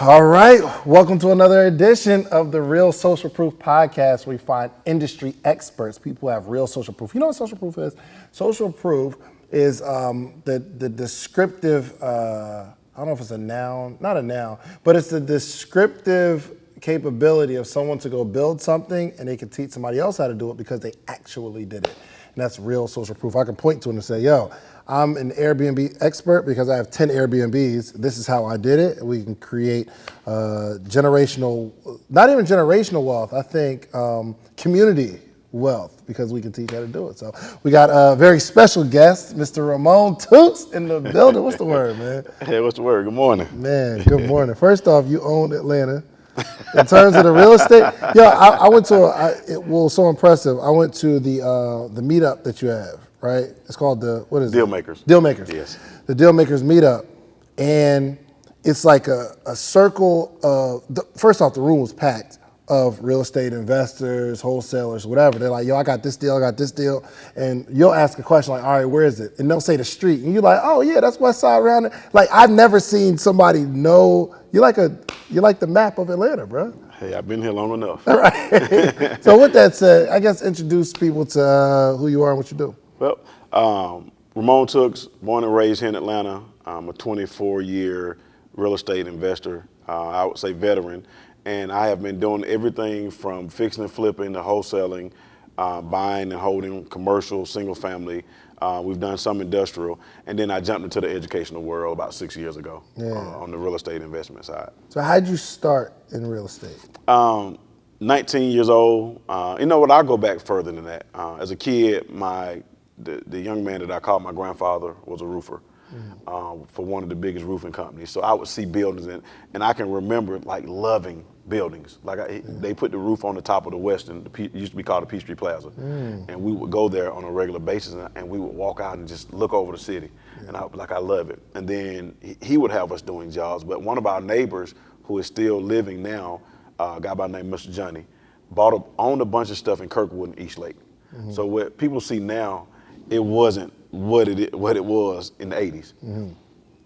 All right, welcome to another edition of the Real Social Proof podcast. We find industry experts, people who have real social proof. You know what social proof is? Social proof is the descriptive, I don't know if it's a noun, not a noun, but it's the descriptive capability of someone to go build something and they can teach somebody else how to do it because they actually did it. And that's real social proof. I can point to it and say, yo, I'm an Airbnb expert because I have 10 Airbnbs. This is how I did it. We can create generational, not even generational wealth, I think community wealth because we can teach how to do it. So we got a very special guest, Mr. Ramon Tookes in the building. What's the word, man? Hey, what's the word? Good morning. Man, good morning. First off, you own Atlanta. In terms of the real estate, I went to it was so impressive. I went to the MeetUp that you have, right? It's called what is it? Deal Makers. Deal Makers. Yes. The Deal Makers MeetUp, and it's like a circle of. First off, the room was packed of real estate investors, wholesalers, whatever. They're like, yo, I got this deal, and you'll ask a question like, all right, where is it? And they'll say the street, and you're like, oh yeah, that's West Side around there. Like I've never seen somebody know. You're like the map of Atlanta, bro. Hey, I've been here long enough. All right. So with that said, I guess introduce people to who you are and what you do. Well, Ramon Tookes, born and raised here in Atlanta. I'm a 24-year real estate investor. I would say veteran. And I have been doing everything from fixing and flipping to wholesaling, buying and holding commercial, single family. We've done some industrial. And then I jumped into the educational world about 6 years ago on the real estate investment side. So how'd you start in real estate? 19 years old. You know what, I'll go back further than that. As a kid, the young man that I called my grandfather was a roofer. For one of the biggest roofing companies. So I would see buildings and I can remember like loving buildings. Like they put the roof on the top of the Westin, it used to be called the Peachtree Plaza. And we would go there on a regular basis and we would walk out and just look over the city. And I would be like, I love it. And then he would have us doing jobs. But one of our neighbors who is still living now, a guy by the name of Mr. Johnny, owned a bunch of stuff in Kirkwood and East Lake. So what people see now, it wasn't what it was in the 80s.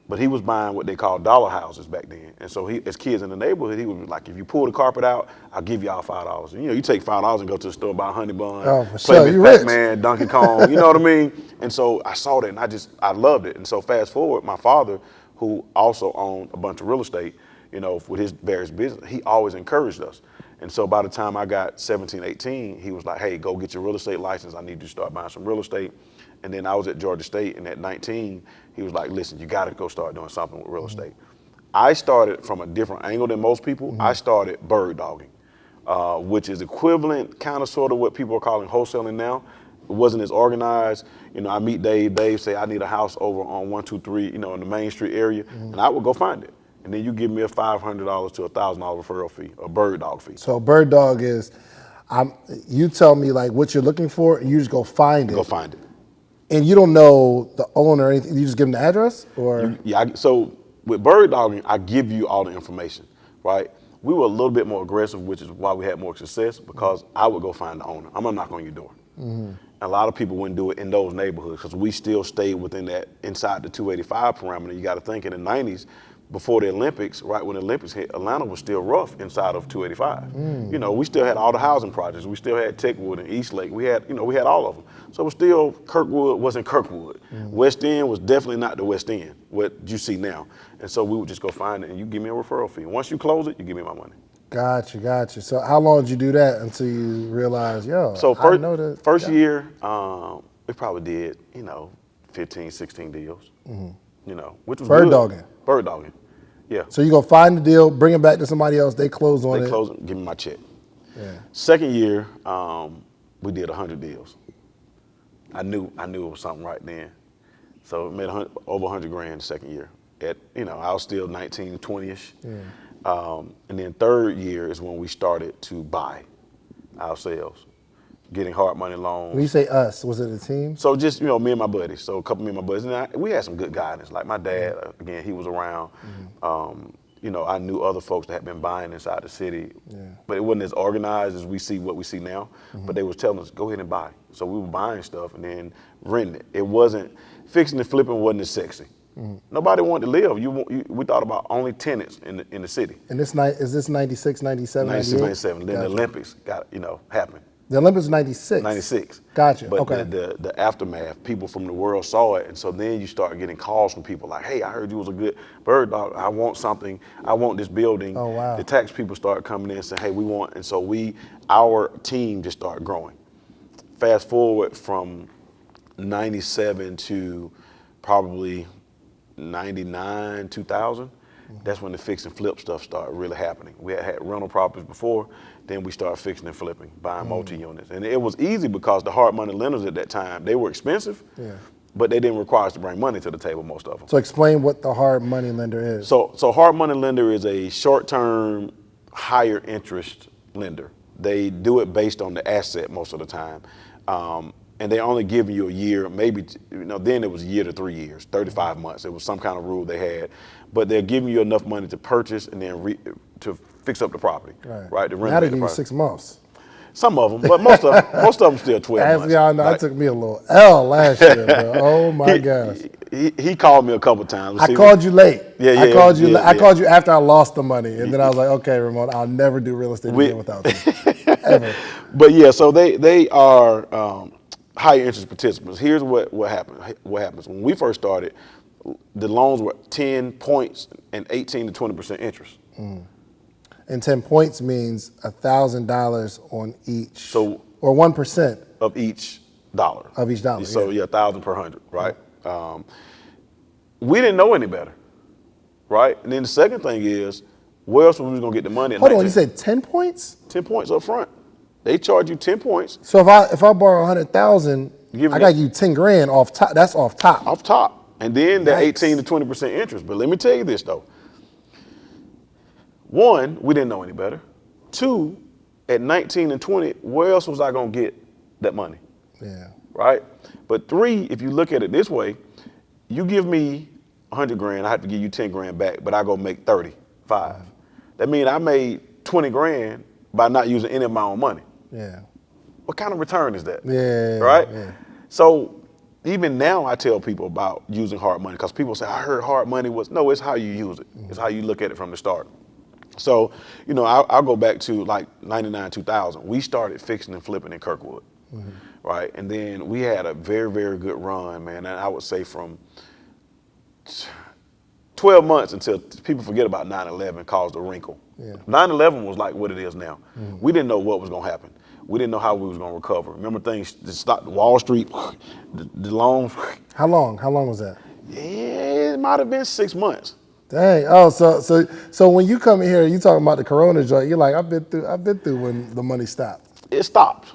But he was buying what they call dollar houses back then. And so as kids in the neighborhood, he would be like, if you pull the carpet out, I'll give y'all $5. And you take $5 and go to the store, buy a honey bun, play with Pac-Man, Donkey Kong, you know what I mean? And so I saw that and I loved it. And so fast forward, my father, who also owned a bunch of real estate, with his various business, he always encouraged us. And so by the time I got 17, 18, he was like, hey, go get your real estate license. I need you to start buying some real estate. And then I was at Georgia State, and at 19, he was like, listen, you gotta go start doing something with real estate. I started from a different angle than most people. I started bird dogging, which is equivalent, kind of sort of what people are calling wholesaling now. It wasn't as organized. I meet Dave say, I need a house over on 123, in the Main Street area, and I would go find it. And then you give me a $500 to $1,000 referral fee, a bird dog fee. So bird dog is, you tell me like what you're looking for, and you just go find it. Go find it. And you don't know the owner or anything. You just give them the address, or So with bird dogging, I give you all the information, right? We were a little bit more aggressive, which is why we had more success because I would go find the owner. I'm gonna knock on your door. A lot of people wouldn't do it in those neighborhoods because we still stayed within that inside the 285 parameter. You got to think in the 90s. Before the Olympics, right when the Olympics hit, Atlanta was still rough inside of 285. We still had all the housing projects. We still had Techwood and Eastlake. We had all of them. So it was still, Kirkwood wasn't Kirkwood. West End was definitely not the West End, what you see now. And so we would just go find it and you give me a referral fee. Once you close it, you give me my money. Gotcha. So how long did you do that until you realized, So first year, we probably did, 15, 16 deals, which was bird dogging. Bird dogging, yeah. So you go find the deal, bring it back to somebody else, they close on it. They close it, give me my check. Yeah. Second year, we did 100 deals. I knew it was something right then. So it made over 100 grand the second year. I was still 19, 20-ish. Yeah. And then third year is when we started to buy ourselves, getting hard money loans. When you say us, was it a team? So just, me and my buddies. So a couple of me and my buddies. And we had some good guidance. Like my dad, again, he was around. I knew other folks that had been buying inside the city. Yeah. But it wasn't as organized as what we see now. But they was telling us, go ahead and buy. So we were buying stuff and then renting it. It wasn't, fixing and flipping wasn't as sexy. Nobody wanted to live. We thought about only tenants in the city. And this night, is this 96, 97, 96, 98? 97. Then the Olympics happened. The Olympics 96. 96. Gotcha. But Okay. the aftermath, people from the world saw it, and so then you start getting calls from people like, "Hey, I heard you was a good bird dog. I want something. I want this building." Oh, wow. The tax people start coming in and saying, "Hey, we want," and so our team just started growing. Fast forward from 97 to probably 99, 2000. That's when the fix and flip stuff started really happening. We had rental properties before, then we started fixing and flipping, buying multi-units. And it was easy because the hard money lenders at that time, they were expensive, but they didn't require us to bring money to the table, most of them. So explain what the hard money lender is. So hard money lender is a short-term, higher interest lender. They do it based on the asset most of the time. And they're only giving you a year, maybe, then it was a year to 3 years, 35 months. It was some kind of rule they had. But they're giving you enough money to purchase and then to fix up the property, right? To Now they renovate give the you property. 6 months. Some of them, but most of them still 12 As months. y'all know, right? I took me a little L last year, bro. Oh my gosh. He called me a couple times. I called you late. I called you. Yeah. I called you after I lost the money, and then I was like, "Okay, Ramon, I'll never do real estate again without you, ever." But yeah, so they are higher interest participants. Here's what happened. What happens when we first started? The loans were 10 points and 18 to 20% interest. And 10 points means $1,000 on each. So or 1% of each dollar. Of each dollar. So yeah, 1,000 per 100, right? We didn't know any better, right? And then the second thing is, where else were we gonna get the money? At Hold on, 19? you said 10 points? 10 points up front. They charge you 10 points. So if I borrow 100,000, I got you 10 grand off top. That's off top. Off top. And then the Yikes. 18 to 20% interest. But let me tell you this though. One, we didn't know any better. Two, at 19 and 20, where else was I gonna get that money? Yeah. Right? But three, if you look at it this way, you give me 100 grand, I have to give you 10 grand back, but I go make 35. That means I made 20 grand by not using any of my own money. Yeah. What kind of return is that? Yeah. Right? Yeah. So even now I tell people about using hard money because people say, I heard hard money was, no, it's how you use it. It's how you look at it from the start. So, I'll go back to like 99, 2000. We started fixing and flipping in Kirkwood, right? And then we had a very, very good run, man. And I would say from 12 months until people forget about 9/11 caused a wrinkle. Yeah. 9/11 was like what it is now. We didn't know what was gonna happen. We didn't know how we was gonna recover. Remember things just stopped, Wall Street, the loans. How long was that? Yeah, it might have been 6 months. Dang. Oh, so when you come in here, you talking about the Corona joint. You're like, I've been through when the money stopped. It stopped.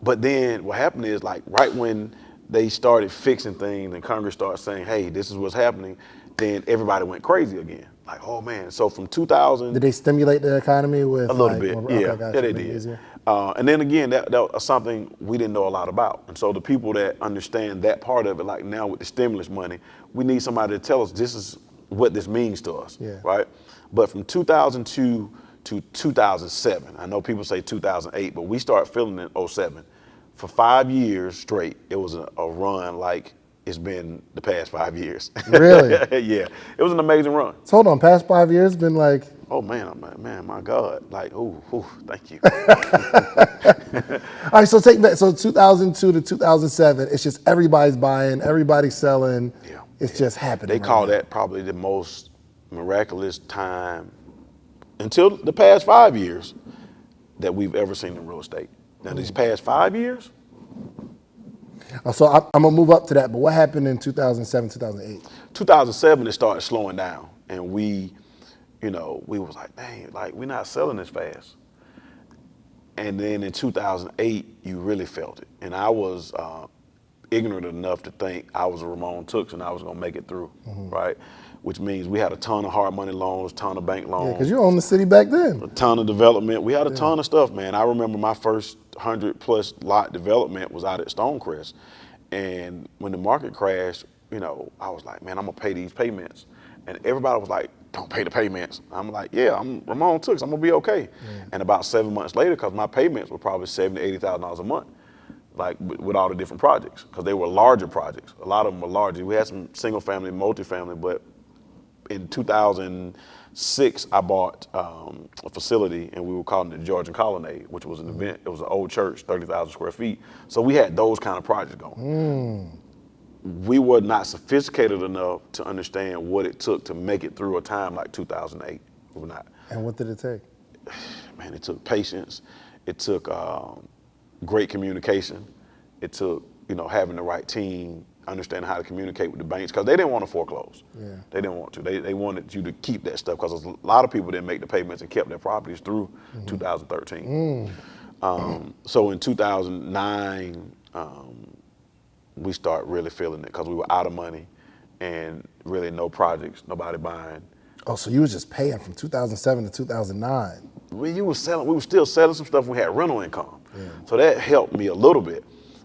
But then what happened is like right when they started fixing things and Congress started saying, hey, this is what's happening, then everybody went crazy again. Like, oh man. So from 2000. Did they stimulate the economy with A little bit, yeah. Gotcha. They did. And then again, that was something we didn't know a lot about. And so the people that understand that part of it, like now with the stimulus money, we need somebody to tell us this is what this means to us, right? But from 2002 to 2007, I know people say 2008, but we started feeling it in 07. For 5 years straight, it was a run like it's been the past 5 years. Really? Yeah, it was an amazing run. So hold on, past 5 years been like. Oh man, my God, like, thank you. All right, so take that. So 2002 to 2007, it's just everybody's buying, everybody's selling. Yeah. It's just happening. They call that probably the most miraculous time until the past 5 years that we've ever seen in real estate. Now these past 5 years. So I'm gonna move up to that, but what happened in 2007, 2008? 2007, it started slowing down, and we was like, dang, like we're not selling this fast. And then in 2008, you really felt it. And I was ignorant enough to think I was a Ramon Tookes and I was gonna make it through, right? Which means we had a ton of hard money loans, ton of bank loans. Yeah, because you owned the city back then. A ton of development. We had a ton of stuff, man. I remember my first 100+ lot development was out at Stonecrest. And when the market crashed, I was like, man, I'm gonna pay these payments. And everybody was like, don't pay the payments. I'm like, yeah, I'm Ramon Tookes, I'm gonna be okay. And about 7 months later, because my payments were probably $70,000 to $80,000 a month, like with all the different projects, because they were larger projects. A lot of them were larger. We had some single family, multifamily, but in 2006, I bought a facility, and we were calling it the Georgian Colonnade, which was an event. It was an old church, 30,000 square feet. So we had those kind of projects going. We were not sophisticated enough to understand what it took to make it through a time like 2008. We were not. And what did it take? Man, it took patience. It took great communication. It took, having the right team, understanding how to communicate with the banks, because they didn't want to foreclose. Yeah. They didn't want to. They wanted you to keep that stuff, because a lot of people didn't make the payments and kept their properties through 2013. So in 2009, we started really feeling it, because we were out of money and really no projects, nobody buying. Oh, so you was just paying from 2007 to 2009. We were still selling some stuff. We had rental income. So that helped me a little bit.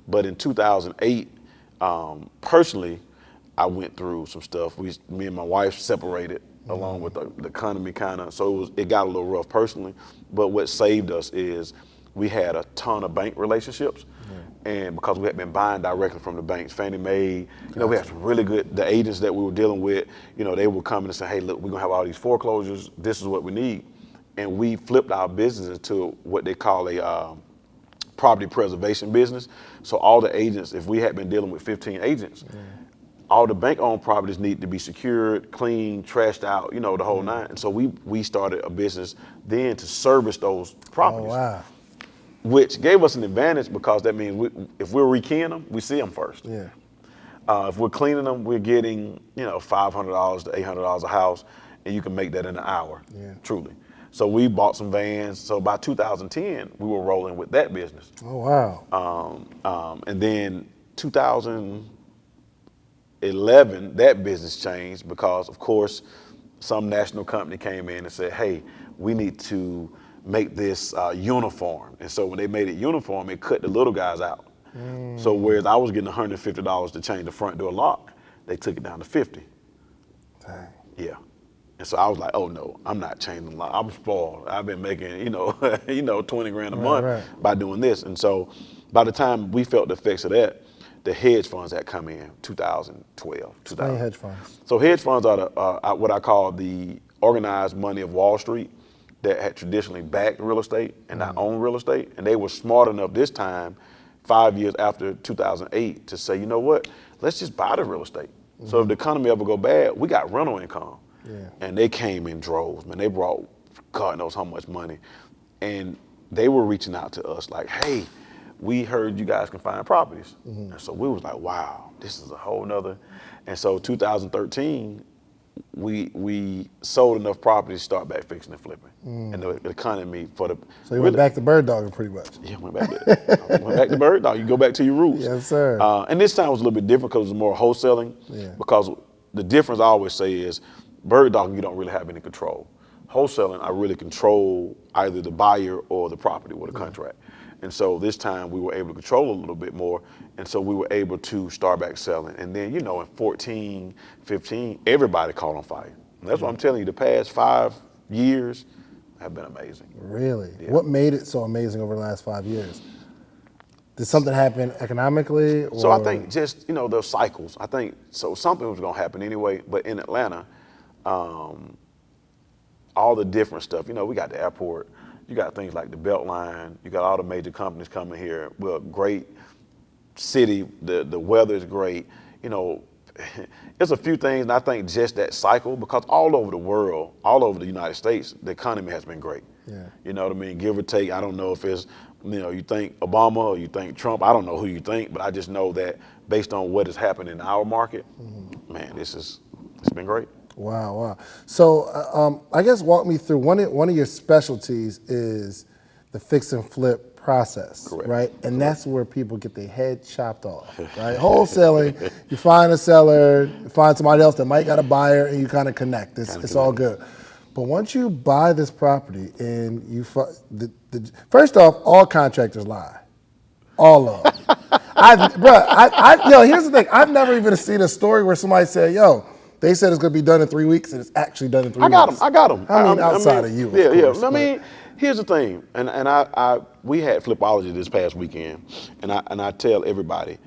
But in 2008, personally, I went through some stuff. Me and my wife separated along with the economy so it got a little rough personally. But what saved us is we had a ton of bank relationships. And because we had been buying directly from the banks, Fannie Mae, we had some really good, the agents that we were dealing with, they would come in and say, hey, look, we're gonna have all these foreclosures. This is what we need. And we flipped our business into what they call a property preservation business. So all the agents, if we had been dealing with 15 agents, all the bank-owned properties need to be secured, cleaned, trashed out, the whole nine. And so we started a business then to service those properties. Oh, wow. Which gave us an advantage, because that means if we're rekeying them, we see them first. Yeah. If we're cleaning them, we're getting, $500 to $800 a house, and you can make that in an hour, truly. So we bought some vans. So by 2010, we were rolling with that business. Oh, wow. And then 2011, that business changed, because, of course, some national company came in and said, hey, we need to make this uniform. And so when they made it uniform, it cut the little guys out. So whereas I was getting $150 to change the front door lock, they took it down to $50. Dang. Yeah. And so I was like, oh no, I'm not changing the lock. I'm spoiled. I've been making, 20 grand a month by doing this. And so by the time we felt the effects of that, the hedge funds had come in 2012. Explain hedge funds. So hedge funds are what I call the organized money of Wall Street that had traditionally backed real estate and not owned real estate. And they were smart enough this time, 5 years after 2008, to say, you know what, let's just buy the real estate. So if the economy ever go bad, we got rental income. And they came in droves, man. They brought God knows how much money. And they were reaching out to us like, hey, we heard you guys can find properties. And so we was like, wow, this is a whole nother. And so 2013, we sold enough properties to start back fixing and flipping. And the economy for the... So you went back to bird dogging pretty much. Yeah, went back to bird dog. You go back to your roots. Yes, sir. And this time was a little bit different, because it was more wholesaling. Because the difference I always say is, bird dogging, you don't really have any control. Wholesaling, I really control either the buyer or the property with a contract. And so this time we were able to control a little bit more. And so we were able to start back selling. And then, in 14, 15, everybody caught on fire. And that's what I'm telling you, the past 5 years have been amazing. Really? Yeah. What made it so amazing over the last 5 years? Did something happen economically? Or? So I think just, those cycles. I think, so something was going to happen anyway. But in Atlanta, all the different stuff, we got the airport, you got things like the Beltline, you got all the major companies coming here. We're a great city, the weather is great. It's a few things, and I think just that cycle, because all over the world, all over the United States, the economy has been great. You know what I mean? Give or take, I don't know if it's, you think Obama or you think Trump, I don't know who you think, but I just know that based on what has happened in our market, man, it's been great. Wow. So I guess walk me through, one of your specialties is the fix and flip process, Correct. right? And that's where people get their head chopped off, right? Wholesaling, you find a seller, you find somebody else that might got a buyer, and you kind of connect. It's all good. But once you buy this property and you first off, all contractors lie. All of them. Here's the thing. I've never even seen a story where somebody said, yo, They said it's going to be done in 3 weeks, and it's actually done in 3 I weeks. got them. I mean, outside of you, of course. I mean, here's the thing, and we had Flipology this past weekend, and I tell everybody,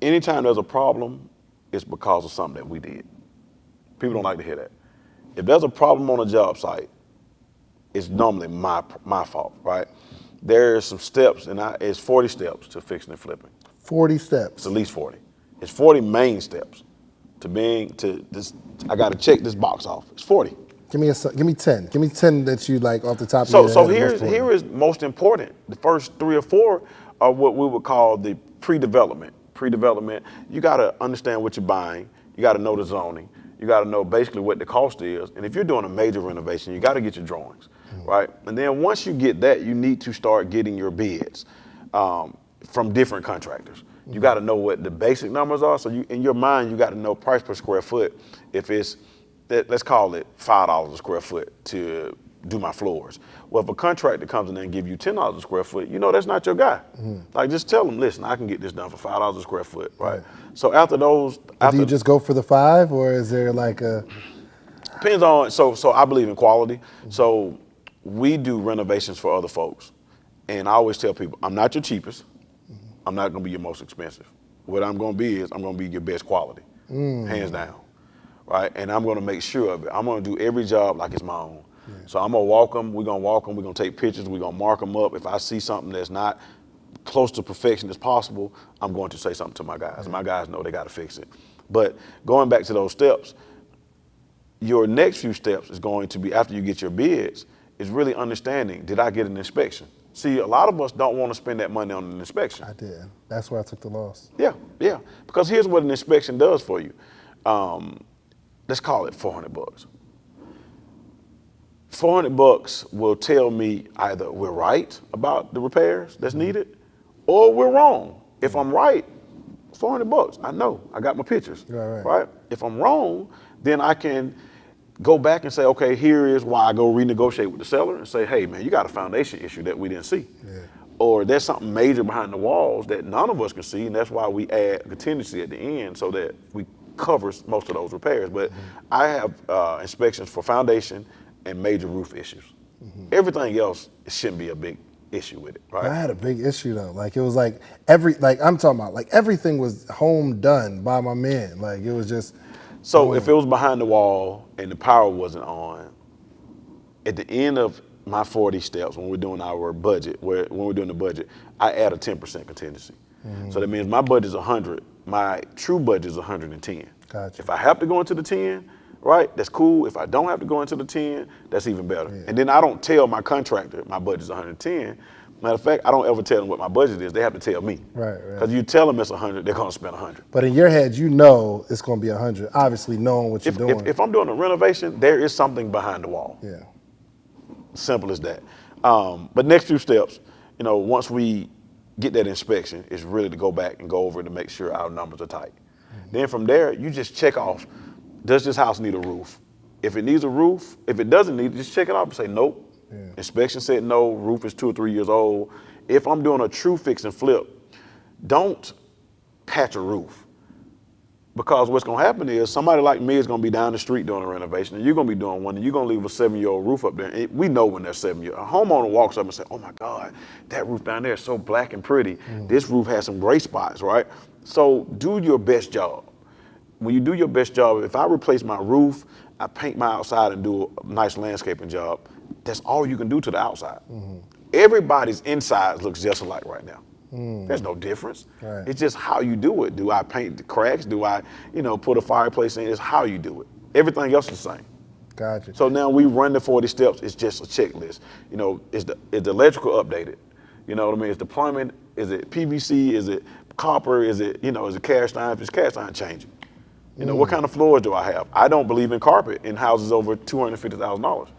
anytime there's a problem, it's because of something that we did. People don't like to hear that. If there's a problem on a job site, it's normally my fault, right? There's some steps, and it's 40 steps to fixing and flipping. 40 steps. It's at least 40. It's 40 main steps to this. I got to check this box off. It's 40. Give me 10. Give me 10 that you like off the top of So your head. here is most important. The first 3 or 4 are what we would call the pre-development. Pre-development, you got to understand what you're buying. You got to know the zoning. You got to know basically what the cost is. And if you're doing a major renovation, you got to get your drawings, right? And then once you get that, you need to start getting your bids from different contractors. You got to know what the basic numbers are. So in your mind, you got to know price per square foot. If it's, let's call it $5 a square foot to do my floors. Well, if a contractor comes in there and give you $10 a square foot, you know that's not your guy. Like, just tell them, listen, I can get this done for $5 a square foot, right? So after those, do you just go for the 5, or is there like a? Depends on. So I believe in quality. So we do renovations for other folks, and I always tell people, I'm not your cheapest. I'm not going to be your most expensive. What I'm going to be is I'm going to be your best quality, hands down, right? And I'm going to make sure of it. I'm going to do every job like it's my own. So I'm going to walk them. We're going to walk them. We're going to take pictures. We're going to mark them up. If I see something that's not close to perfection as possible, I'm going to say something to my guys. My guys know they got to fix it. But going back to those steps, your next few steps is going to be, after you get your bids, is really understanding, did I get an inspection? See, a lot of us don't want to spend that money on an inspection. I did. That's where I took the loss. Yeah. Because here's what an inspection does for you. Let's call it $400. $400 will tell me either we're right about the repairs that's needed, or we're wrong. If I'm right, $400. I know. I got my pictures. Right? If I'm wrong, then I can go back and say, okay, here is why I go renegotiate with the seller and say, hey, man, you got a foundation issue that we didn't see. Or there's something major behind the walls that none of us can see, and that's why we add a contingency at the end so that we covers most of those repairs. But I have inspections for foundation and major roof issues. Everything else, it shouldn't be a big issue with it, right? I had a big issue though. Like, it was like I'm talking about, like, everything was home done by my man. Like, it was just. So if it was behind the wall and the power wasn't on, at the end of my 40 steps, when we're doing our budget, when we're doing the budget, I add a 10% contingency. So that means my budget is 100. My true budget is 110. Gotcha. If I have to go into the 10, right, that's cool. If I don't have to go into the 10, that's even better. And then I don't tell my contractor my budget's 110. Matter of fact, I don't ever tell them what my budget is. They have to tell me. Right. Because you tell them it's 100, they're going to spend 100. But in your head, you know it's going to be 100. Obviously, knowing what you're doing. If I'm doing a renovation, there is something behind the wall. Yeah. Simple as that. But next few steps, once we get that inspection, is really to go back and go over to make sure our numbers are tight. Then from there, you just check off, does this house need a roof? If it needs a roof, if it doesn't need it, just check it off and say nope. Inspection said no, roof is 2 or 3 years old. If I'm doing a true fix and flip, don't patch a roof. Because what's gonna happen is somebody like me is gonna be down the street doing a renovation, and you're gonna be doing one, and you're gonna leave a 7-year-old roof up there. And we know when they're 7 years. A homeowner walks up and says, oh my God, that roof down there is so black and pretty. This roof has some gray spots, right? So do your best job. When you do your best job, if I replace my roof, I paint my outside and do a nice landscaping job, that's all you can do to the outside. Everybody's inside looks just alike right now. There's no difference. Right. It's just how you do it. Do I paint the cracks? Do I, put a fireplace in? It's how you do it. Everything else is the same. Gotcha. So now we run the 40 steps. It's just a checklist. Is the electrical updated? You know what I mean? Is the plumbing? Is it PVC? Is it copper? Is it cast iron? If it's cast iron, change it. What kind of floors do I have? I don't believe in carpet in houses over $250,000.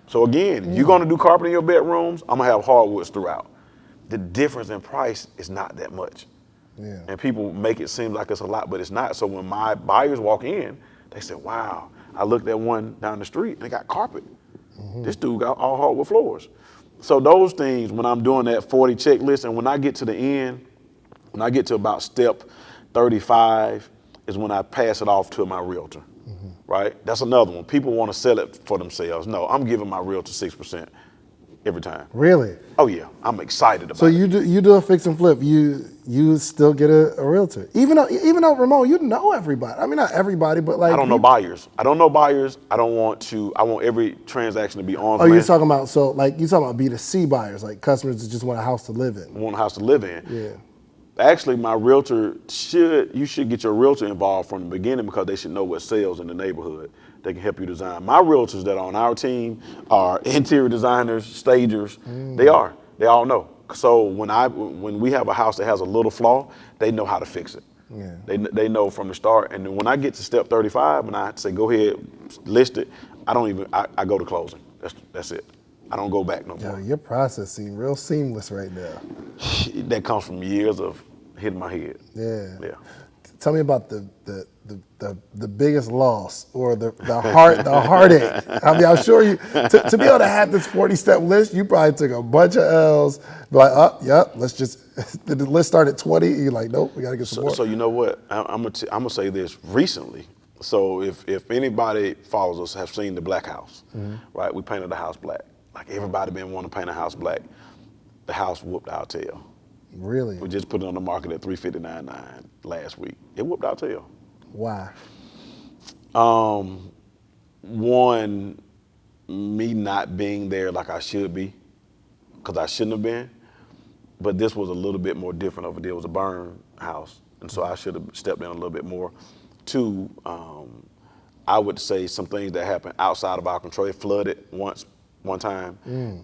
So again, you're gonna do carpet in your bedrooms, I'm gonna have hardwoods throughout. The difference in price is not that much. And people make it seem like it's a lot, but it's not. So when my buyers walk in, they say, wow, I looked at one down the street and they got carpet. This dude got all hardwood floors. So those things, when I'm doing that 40 checklist, and when I get to the end, when I get to about step 35, is when I pass it off to my realtor, right? That's another one. People want to sell it for themselves. No, I'm giving my realtor 6% every time. Really? Oh yeah, I'm excited about So it. you do a fix and flip. You still get a realtor, even though Ramon, you know everybody. I mean, not everybody, but like I don't know buyers. I don't know buyers. I want every transaction to be arm's Oh, you're length. talking about you talking about B2C buyers, like customers that just want a house to live in. Want a house to live in. Yeah. Actually, my realtor you should get your realtor involved from the beginning because they should know what sells in the neighborhood. They can help you design. My realtors that are on our team are interior designers, stagers. They all know. So when we have a house that has a little flaw, they know how to fix it. Yeah. They know from the start. And then when I get to step 35 and I say, go ahead, list it, I go to closing. That's it. I don't go back no Yo, more. your process seems real seamless right now. That comes from years of hitting my head. Yeah. Yeah. Tell me about the biggest loss or the heartache. I mean, I'm sure you to be able to have this 40-step list, you probably took a bunch of L's. Be like, let's just the list start at 20. You're like, nope, we gotta get some more. So you know what? I'm gonna say this recently. So if anybody follows us have seen the Black House, right? We painted the house black. Like everybody been wanting to paint a house black. The house whooped our tail. Really? We just put it on the market at $359.9 last week. It whooped our tail. Why? One, me not being there like I should be, because I shouldn't have been. But this was a little bit more different of a deal. It was a burn house, and so I should have stepped in a little bit more. Two, I would say some things that happened outside of our control. It flooded one time,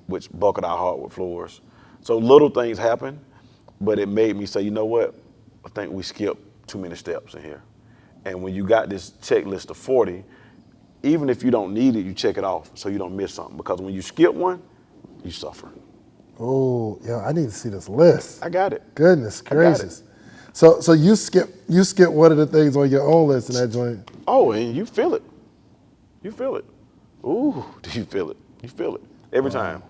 which buckled our hardwood floors. So little things happen, but it made me say, you know what? I think we skipped too many steps in here. And when you got this checklist of 40, even if you don't need it, you check it off so you don't miss something. Because when you skip one, you suffer. Oh, yeah, I need to see this list. I got it. Goodness I got gracious. So you skip one of the things on your own list in that joint. Oh, and you feel it. You feel it. Ooh, do you feel it? You feel it every time,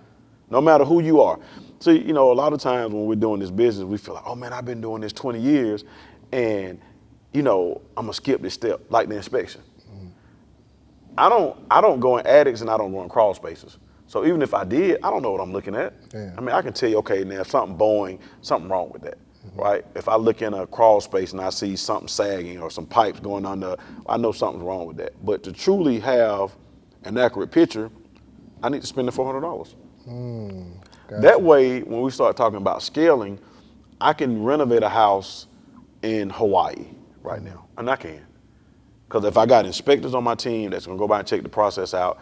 no matter who you are. So, you know, a lot of times when we're doing this business, we feel like, oh man, I've been doing this 20 years and, you know, I'm gonna skip this step, like the inspection. I don't go in attics and I don't go in crawl spaces. So even if I did, I don't know what I'm looking at. Yeah. I mean, I can tell you, okay, now something bowing, something wrong with that, right? If I look in a crawl space and I see something sagging or some pipes going under, I know something's wrong with that. But to truly have an accurate picture, I need to spend the $400. Gotcha. That way, when we start talking about scaling, I can renovate a house in Hawaii right now, and I can. Because if I got inspectors on my team that's gonna go by and check the process out,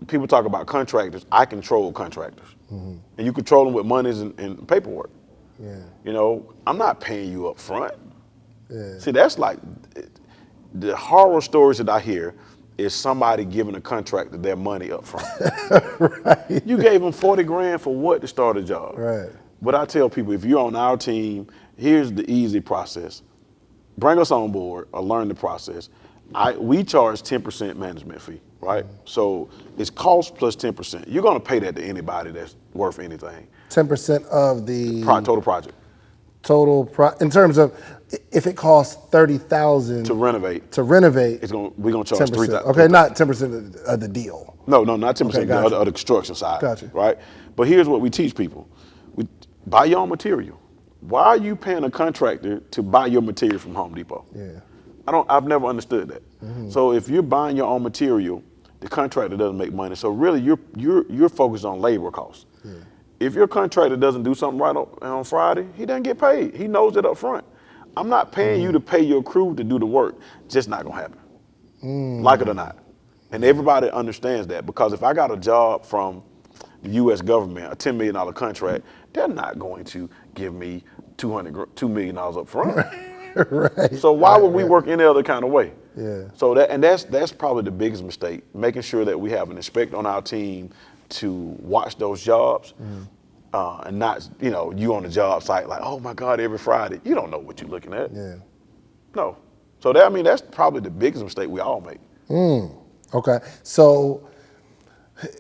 people talk about contractors. I control contractors, and you control them with monies and paperwork. Yeah. You know, I'm not paying you up front. Yeah. See, that's like the horror stories that I hear is somebody giving a contractor their money up front. Right. You gave them 40 grand for what to start a job? Right. But I tell people, if you're on our team, here's the easy process. Bring us on board or learn the process. We charge 10% management fee, right? So it's cost plus 10%. You're gonna pay that to anybody that's worth anything. 10% of the Total project. in terms of if it costs $30,000 To renovate, we're gonna charge 10%. $3,000. Okay, not 10% of the deal. No, not 10%, Okay, gotcha. of the construction side, Gotcha. right? But here's what we teach people. We buy your own material. Why are you paying a contractor to buy your material from Home Depot? Yeah. I've never understood that. So if you're buying your own material, the contractor doesn't make money. So really you're focused on labor costs. Yeah. If your contractor doesn't do something right on Friday, he doesn't get paid. He knows it up front. I'm not paying you to pay your crew to do the work. Just not gonna happen. Like it or not. And everybody understands that, because if I got a job from the US government, a $10 million contract, they're not going to give me $2 million up front. Right. So why would we work any other kind of way? Yeah. So that's probably the biggest mistake, making sure that we have an inspector on our team to watch those jobs, and not, you on the job site like, oh my God, every Friday. You don't know what you're looking at. Yeah. No. So that's probably the biggest mistake we all make. Okay. So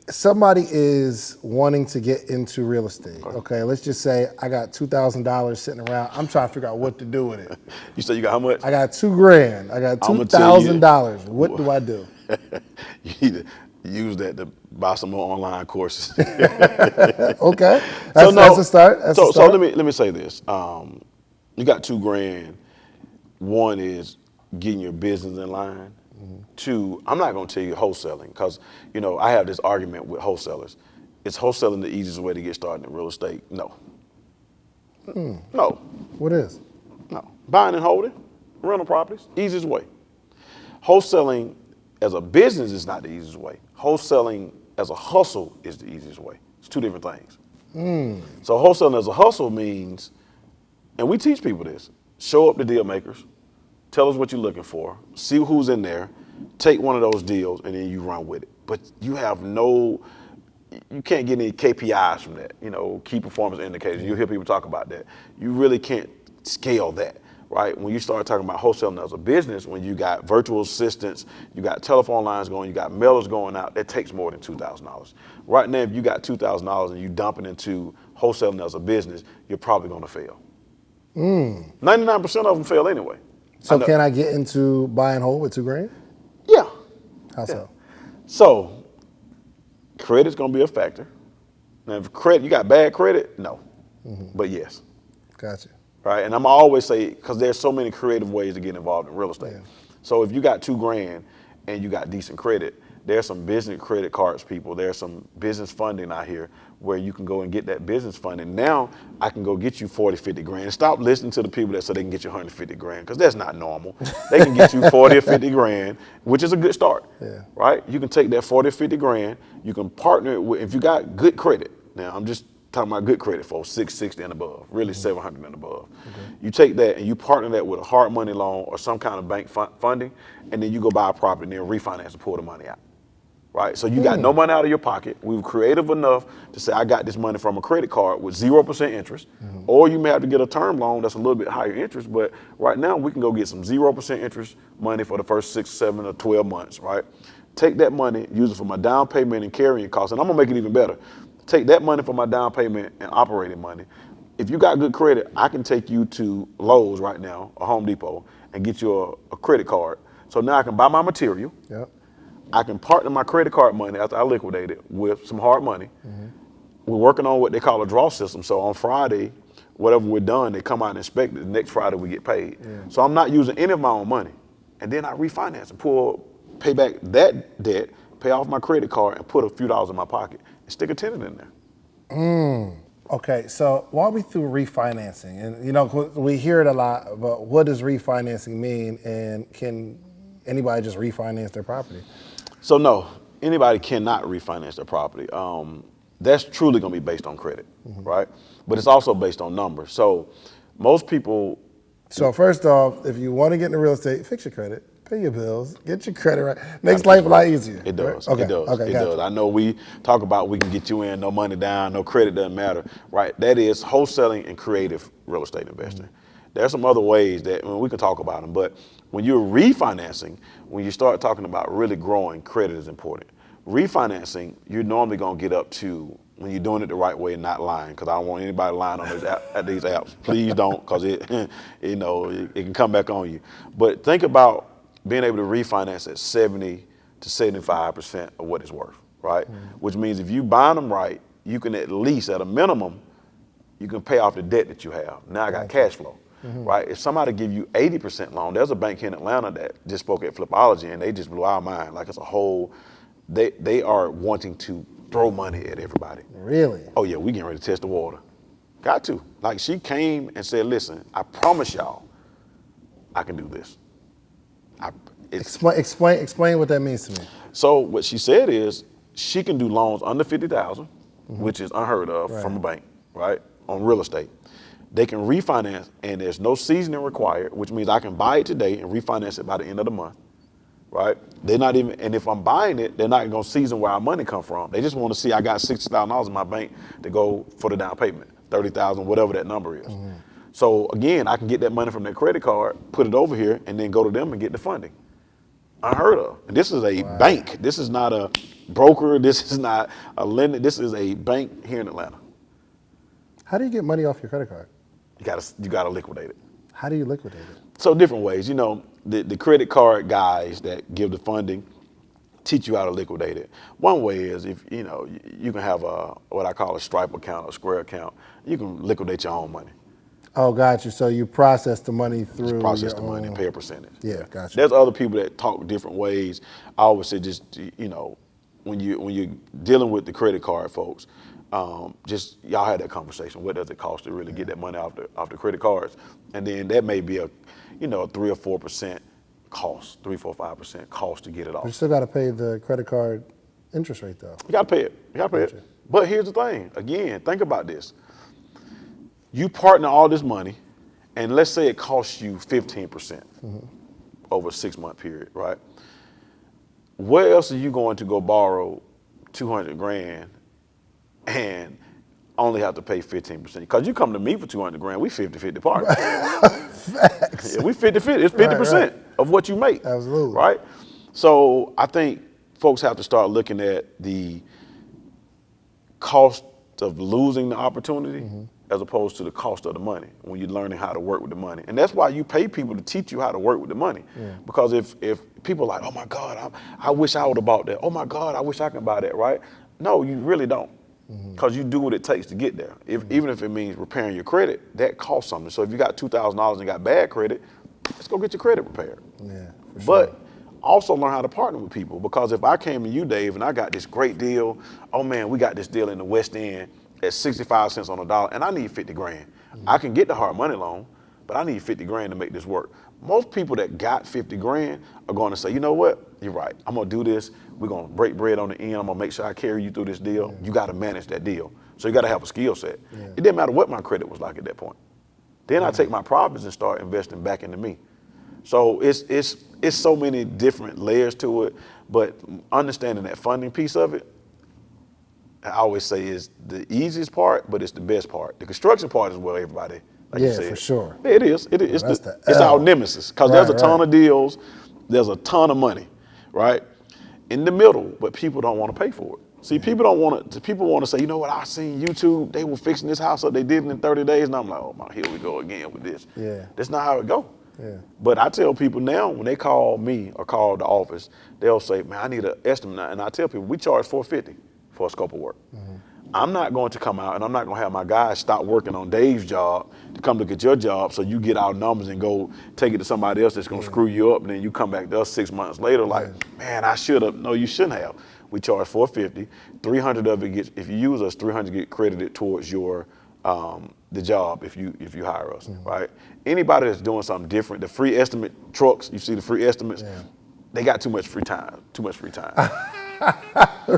Somebody is wanting to get into real estate. Okay, let's just say I got $2,000 sitting around. I'm trying to figure out what to do with it. You said you got how much? I got $2,000. I got I'ma tell you- $2,000. What do I do? You need to use that to buy some more online courses. Okay, that's a start. That's a so start. let me say this. You got $2,000. One is getting your business in line. Two, I'm not going to tell you wholesaling because, I have this argument with wholesalers. Is wholesaling the easiest way to get started in real estate? No. No. What is? No. Buying and holding, rental properties, easiest way. Wholesaling as a business is not the easiest way. Wholesaling as a hustle is the easiest way. It's two different things. So wholesaling as a hustle means, and we teach people this, show up to deal makers, tell us what you're looking for, see who's in there, take one of those deals, and then you run with it. But you can't get any KPIs from that, key performance indicators. You hear people talk about that. You really can't scale that, right? When you start talking about wholesaling as a business, when you got virtual assistants, you got telephone lines going, you got mailers going out, that takes more than $2,000. Right now, if you got $2,000 and you dump it into wholesaling as a business, you're probably going to fail. 99% of them fail anyway. So can I get into buy and hold with $2,000? Yeah. How so? So credit's going to be a factor. Now, if you got bad credit, no. But yes. Gotcha. Right, and I'm always say, because there's so many creative ways to get involved in real estate. Yeah. So if you got $2,000 and you got decent credit, there's some business credit cards, people. There's some business funding out here where you can go and get that business funding. Now I can go get you 40, 50 grand. Stop listening to the people that say they can get you 150 grand, because that's not normal. They can get you 40 or 50 grand, which is a good start. Yeah. Right? You can take that 40 or 50 grand. You can partner it with, if you got good credit. Now I'm just talking about good credit folks, 660 and above, really 700 and above. You take that and you partner that with a hard money loan or some kind of bank funding, and then you go buy a property and then refinance and pull the money out. Right? So you got no money out of your pocket. We were creative enough to say, I got this money from a credit card with 0% interest, or you may have to get a term loan that's a little bit higher interest, but right now we can go get some 0% interest money for the first 6, 7, or 12 months, right? Take that money, use it for my down payment and carrying costs, and I'm gonna make it even better. Take that money for my down payment and operating money. If you got good credit, I can take you to Lowe's right now, or Home Depot, and get you a credit card. So now I can buy my material. Yep. I can partner my credit card money after I liquidate it with some hard money. We're working on what they call a draw system. So on Friday, whatever we're done, they come out and inspect it. The next Friday we get paid. So I'm not using any of my own money. And then I refinance and pay back that debt, pay off my credit card, and put a few dollars in my pocket and stick a tenant in there. Okay, so walk me through refinancing. And we hear it a lot, but what does refinancing mean, and can anybody just refinance their property? So no, anybody cannot refinance their property. That's truly going to be based on credit, right? But it's also based on numbers. So most people. So first off, if you want to get into real estate, fix your credit, pay your bills, get your credit right. Makes life a lot easier. It does. Right? Okay. It does. Okay, it gotcha. does. I know we talk about we can get you in, no money down, no credit, doesn't matter, right? That is wholesaling and creative real estate investing. There's some other ways that we can talk about them, but when you're refinancing, when you start talking about really growing, credit is important. Refinancing, you're normally going to get up to, when you're doing it the right way and not lying, because I don't want anybody lying on these apps. Please don't, because it can come back on you. But think about being able to refinance at 70 to 75% of what it's worth, right? Which means if you buy them right, you can at least, at a minimum, you can pay off the debt that you have. Now I got cash flow. Right? If somebody give you 80% loan, there's a bank here in Atlanta that just spoke at Flipology, and they just blew our mind. Like, it's a whole, they are wanting to throw money at everybody. Really? Oh yeah, we getting ready to test the water. Got to. Like, she came and said, listen, I promise y'all, I can do this. Explain what that means to me. So what she said is, she can do loans under 50,000, which is unheard of from a bank, right? On real estate. They can refinance, and there's no seasoning required, which means I can buy it today and refinance it by the end of the month, right? They're not even, and if I'm buying it, they're not going to season where our money come from. They just want to see I got $60,000 in my bank to go for the down payment, 30,000, whatever that number is. So again, I can get that money from their credit card, put it over here, and then go to them and get the funding. Unheard of. And this is a bank. This is not a broker. This is not a lender. This is a bank here in Atlanta. How do you get money off your credit card? You gotta liquidate it. How do you liquidate it? So different ways. The credit card guys that give the funding teach you how to liquidate it. One way is if you can have what I call a Stripe account, a Square account. You can liquidate your own money. Oh, got you. So you process the money through Just process the your money own... and pay a percentage. Yeah, got you. There's other people that talk different ways. I always say just when you're dealing with the credit card folks, just y'all had that conversation. What does it cost to really get that money off the credit cards? And then that may be a 3 or 4% cost, 3, 4, 5% cost to get it off. But you still got to pay the credit card interest rate, though. You gotta pay it. You gotta pay it. But here's the thing. Again, think about this. You partner all this money, and let's say it costs you 15% over a 6-month period, right? Where else are you going to go borrow $200,000 and only have to pay 15%? Because you come to me for $200,000, we 50-50 partners. Facts. Yeah, we 50-50. It's 50% Right. of what you make. Absolutely. Right? So I think folks have to start looking at the cost of losing the opportunity as opposed to the cost of the money when you're learning how to work with the money. And that's why you pay people to teach you how to work with the money. Because if people are like, oh my God, I wish I would have bought that. Oh my God, I wish I could buy that, right? No, you really don't. Because you do what it takes to get there. Even if it means repairing your credit, that costs something. So if you got $2,000 and got bad credit, let's go get your credit repaired. Yeah, for sure. But also learn how to partner with people, because if I came to you, Dave, and I got this great deal, oh man, we got this deal in the West End at 65 cents on the dollar, and I need $50,000. I can get the hard money loan, but I need $50,000 to make this work. Most people that got $50,000 are going to say, you know what, you're right, I'm gonna do this, we're gonna break bread on the end, I'm gonna make sure I carry you through this deal. You gotta manage that deal. So you gotta have a skill set. It didn't matter what my credit was like at that point. Then I take my profits and start investing back into me. So it's so many different layers to it, but understanding that funding piece of it, I always say is the easiest part, but it's the best part. The construction part is where everybody, like you said. For sure. Yeah, it is. It's our nemesis, because there's a ton of deals, there's a ton of money, right, in the middle, but people don't want to pay for it. See, people don't want to. People want to say, you know what? I seen YouTube. They were fixing this house up. They did it in 30 days, and I'm like, oh my, here we go again with this. Yeah. That's not how it go. Yeah. But I tell people now, when they call me or call the office, they'll say, man, I need an estimate now. And I tell people, we charge $450 for a scope of work. I'm not going to come out and I'm not going to have my guys stop working on Dave's job to come look at your job so you get our numbers and go take it to somebody else that's going to screw you up, and then you come back to us 6 months later like, man, I should have. No, you shouldn't have. We charge $450. 300 of it gets, if you use us, 300 get credited towards your the job if you hire us, right? Anybody that's doing something different, the free estimate trucks, you see the free estimates, they got too much free time.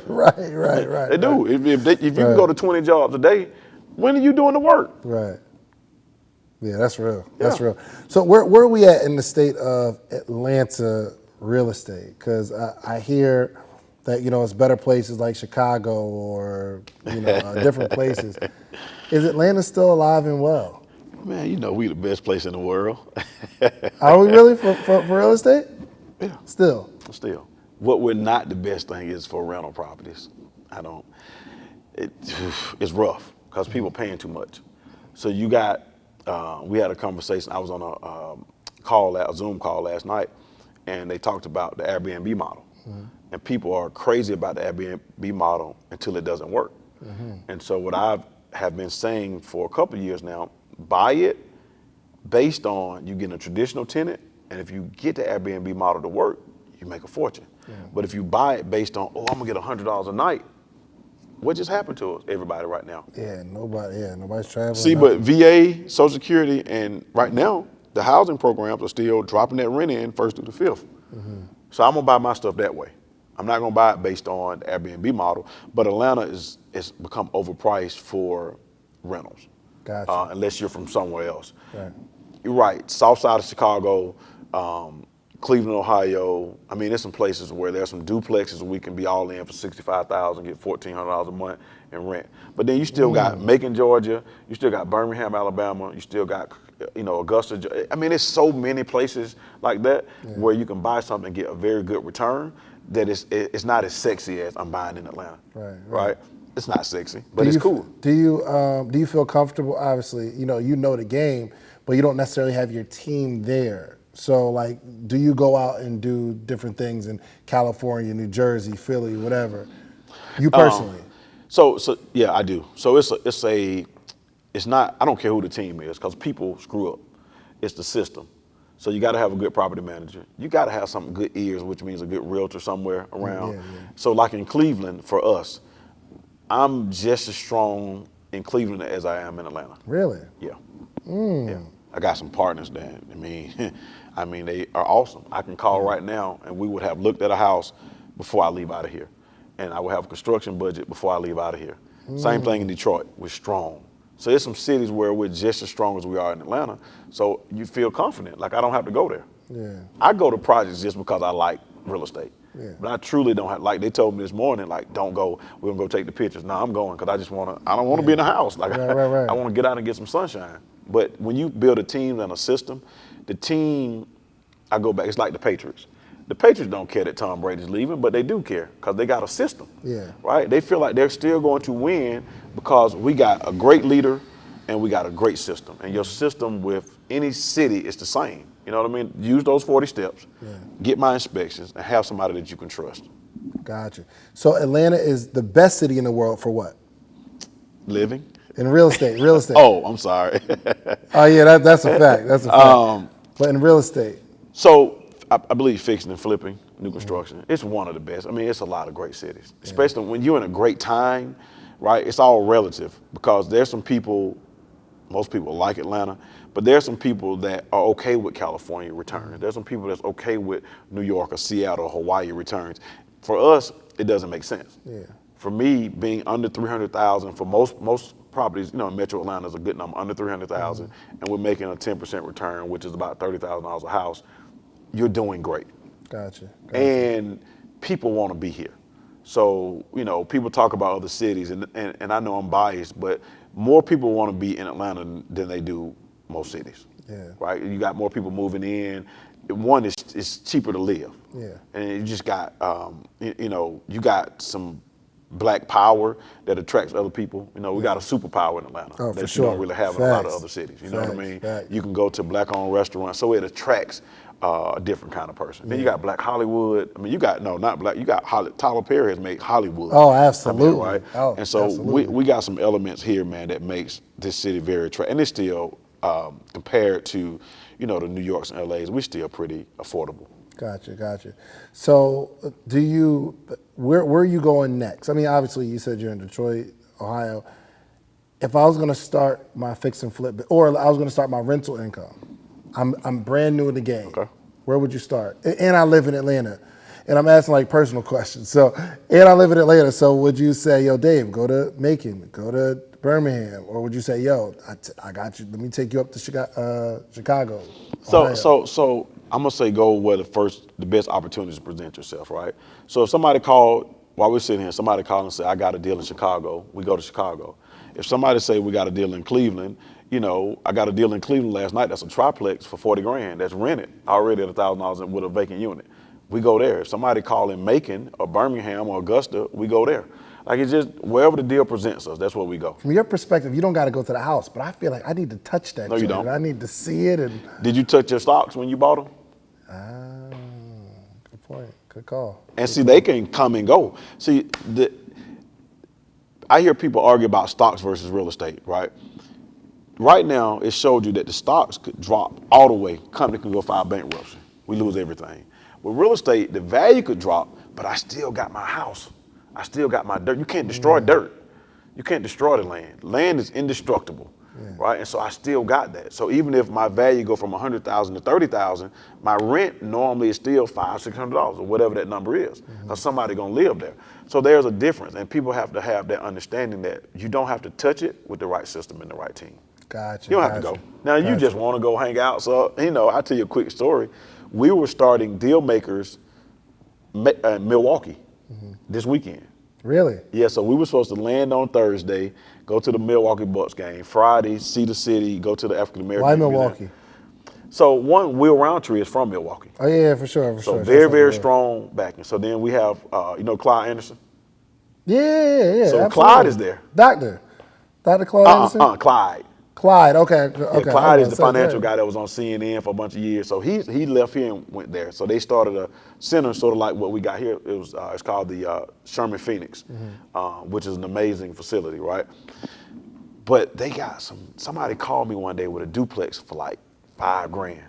Right. They do. If you can go to 20 jobs a day, when are you doing the work? Right. Yeah, that's real. That's real. So where are we at in the state of Atlanta real estate? Because I hear that, it's better places like Chicago or, different places. Is Atlanta still alive and well? Man, we the best place in the world. Are we really for real estate? Yeah. Still. What we're not the best thing is for rental properties. It's rough because people paying too much. So you got, we had a conversation. I was on a Zoom call last night, and they talked about the Airbnb model. And people are crazy about the Airbnb model until it doesn't work. And so what I have been saying for a couple of years now, buy it based on you getting a traditional tenant, and if you get the Airbnb model to work, you make a fortune. But if you buy it based on, I'm gonna get $100 a night, what just happened to everybody right now? Nobody's traveling. See, but VA, Social Security, and right now, the housing programs are still dropping that rent in first through the fifth. So I'm gonna buy my stuff that way. I'm not gonna buy it based on the Airbnb model, but Atlanta is become overpriced for rentals. Gotcha. Unless you're from somewhere else. Right. You're right, south side of Chicago, Cleveland, Ohio. There's some places where there's some duplexes we can be all in for $65,000, get $1,400 a month in rent. But then you still got Macon, Georgia. You still got Birmingham, Alabama. You still got, Augusta. There's so many places like that where you can buy something and get a very good return. that it's not as sexy as I'm buying in Atlanta. Right. It's not sexy, but it's cool. Do you feel comfortable? Obviously, you know the game, but you don't necessarily have your team there. So, like, do you go out and do different things in California, New Jersey, Philly, whatever? You personally? So yeah, I do. So it's not. I don't care who the team is, because people screw up. It's the system. So you got to have a good property manager. You got to have some good ears, which means a good realtor somewhere around. Yeah. So like in Cleveland, for us, I'm just as strong in Cleveland as I am in Atlanta. Really? Yeah. Yeah. I got some partners there. I mean, they are awesome. I can call right now, and we would have looked at a house before I leave out of here, and I would have a construction budget before I leave out of here. Same thing in Detroit. We're strong. So there's some cities where we're just as strong as we are in Atlanta. So you feel confident. Like, I don't have to go there. Yeah. I go to projects just because I like real estate. Yeah. But I truly don't have, like they told me this morning, like, don't go, we're gonna go take the pictures. No, I'm going because I just I don't want to be in the house. Like, Right. I want to get out and get some sunshine. But when you build a team and a system, the team, I go back, it's like the Patriots. The Patriots don't care that Tom Brady's leaving, but they do care because they got a system. Yeah. Right? They feel like they're still going to win because we got a great leader and we got a great system. And your system with any city is the same. You know what I mean? Use those 40 steps, get my inspections, and have somebody that you can trust. Gotcha. So Atlanta is the best city in the world for what? Living. In real estate. Oh, I'm sorry. Oh yeah, that's a fact. That's a fact. But in real estate. So I believe fixing and flipping, new construction, it's one of the best. I mean, it's a lot of great cities, especially when you're in a great time, right? It's all relative because there's some people, most people like Atlanta, but there's some people that are okay with California returns. There's some people that's okay with New York or Seattle or Hawaii returns. For us, it doesn't make sense. Yeah. For me, being under 300,000 for most properties, you know, in Metro Atlanta is a good number, under 300,000, and we're making a 10% return, which is about $30,000 a house. You're doing great. Gotcha. And people want to be here. So, you know, people talk about other cities, and I know I'm biased, but more people want to be in Atlanta than they do most cities. Yeah. Right? You got more people moving in. One, it's cheaper to live. Yeah. And you just got, you got some black power that attracts other people. You know, we got a superpower in Atlanta that you don't really have in a lot of other cities. You know what I mean? You can go to black-owned restaurants, so it attracts a different kind of person. Then you got Black Hollywood. I mean, you got, no, not black, you got Tyler Perry has made Hollywood. Oh, absolutely. Right? Oh, and so absolutely. we got some elements here, man, that makes this city very attractive. And it's still, compared to, you know, the New Yorks and LAs, we're still pretty affordable. Gotcha. So where are you going next? I mean, obviously you said you're in Detroit, Ohio. If I was gonna start my fix and flip, or I was gonna start my rental income, I'm brand new in the game. Okay. Where would you start? And I live in Atlanta. And I'm asking like personal questions. So, and I live in Atlanta. So would you say, yo, Dave, go to Macon, go to Birmingham? Or would you say, yo, I got you. Let me take you up to Chicago. So I'm gonna say go where the best opportunities present yourself, right? So if somebody called, while we're sitting here, somebody called and said, I got a deal in Chicago, we go to Chicago. If somebody say we got a deal in Cleveland, you know, I got a deal in Cleveland last night, that's a triplex for 40 grand, that's rented already at $1,000 with a vacant unit. We go there. If somebody call in Macon or Birmingham or Augusta, we go there. Like, it's just wherever the deal presents us, that's where we go. From your perspective, you don't got to go to the house, but I feel like I need to touch that. No, you don't. I need to see it. And Did you touch your stocks when you bought them? Good point. Good call. And see, they can come and go. See, I hear people argue about stocks versus real estate, right? Right now, it showed you that the stocks could drop all the way. Company can go file bankruptcy. We lose everything. With real estate, the value could drop, but I still got my house. I still got my dirt. You can't destroy dirt. You can't destroy the land. Land is indestructible, right? And so I still got that. So even if my value go from $100,000 to $30,000, my rent normally is still $500-600 or whatever that number is, because somebody gonna live there. So there's a difference, and people have to have that understanding that you don't have to touch it with the right system and the right team. Gotcha. You don't have to go. Now you just want to go hang out. So, you know, I'll tell you a quick story. We were starting deal makers in Milwaukee this weekend. Really? Yeah, so we were supposed to land on Thursday, go to the Milwaukee Bucks game. Friday, see the city, go to the African American. Why Milwaukee? So one, Will Roundtree is from Milwaukee. Oh yeah, for sure, for So sure. very, very strong backing. So then we have, Clyde Anderson. Yeah. So absolutely. Clyde is there. Dr. Claude Anderson? Clyde. Clyde, okay. Yeah, Clyde is the financial guy that was on CNN for a bunch of years. So he left here and went there. So they started a center sort of like what we got here. It was it's called the Sherman Phoenix, which is an amazing facility, right? But they got somebody called me one day with a duplex for like $5,000.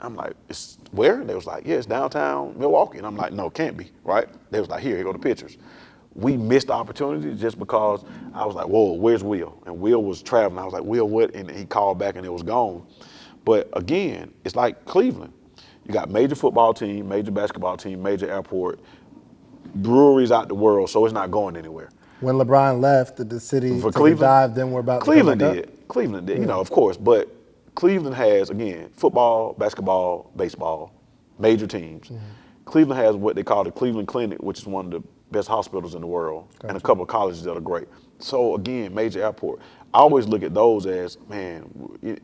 I'm like, it's where? They was like, yeah, it's downtown Milwaukee. And I'm like, no, it can't be, right? They was like, here go the pictures. We missed the opportunity just because I was like, whoa, where's Will? And Will was traveling. I was like, Will, what? And he called back and it was gone. But again, it's like Cleveland. You got major football team, major basketball team, major airport, breweries out the world, so it's not going anywhere. When LeBron left, did the city For take Cleveland, a dive? Then we're about Cleveland to did. Cleveland did, of course. But Cleveland has, again, football, basketball, baseball, major teams. Cleveland has what they call the Cleveland Clinic, which is one of the best hospitals in the world, and a couple of colleges that are great. So again, major airport. I always look at those as, man,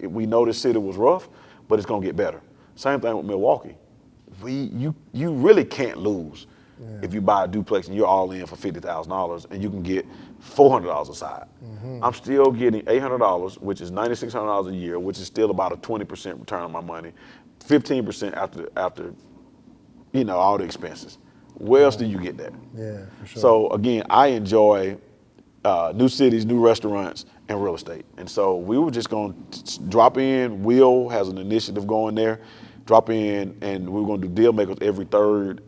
we know this city was rough, but it's gonna get better. Same thing with Milwaukee. You really can't lose if you buy a duplex and you're all in for $50,000 and you can get $400 a side. I'm still getting $800, which is $9,600 a year, which is still about a 20% return on my money, 15% after all the expenses. Where else do you get that? Yeah, for sure. So again, I enjoy new cities, new restaurants, and real estate. And so we were just going to drop in. Will has an initiative going there. Drop in, and we were going to do deal makers every third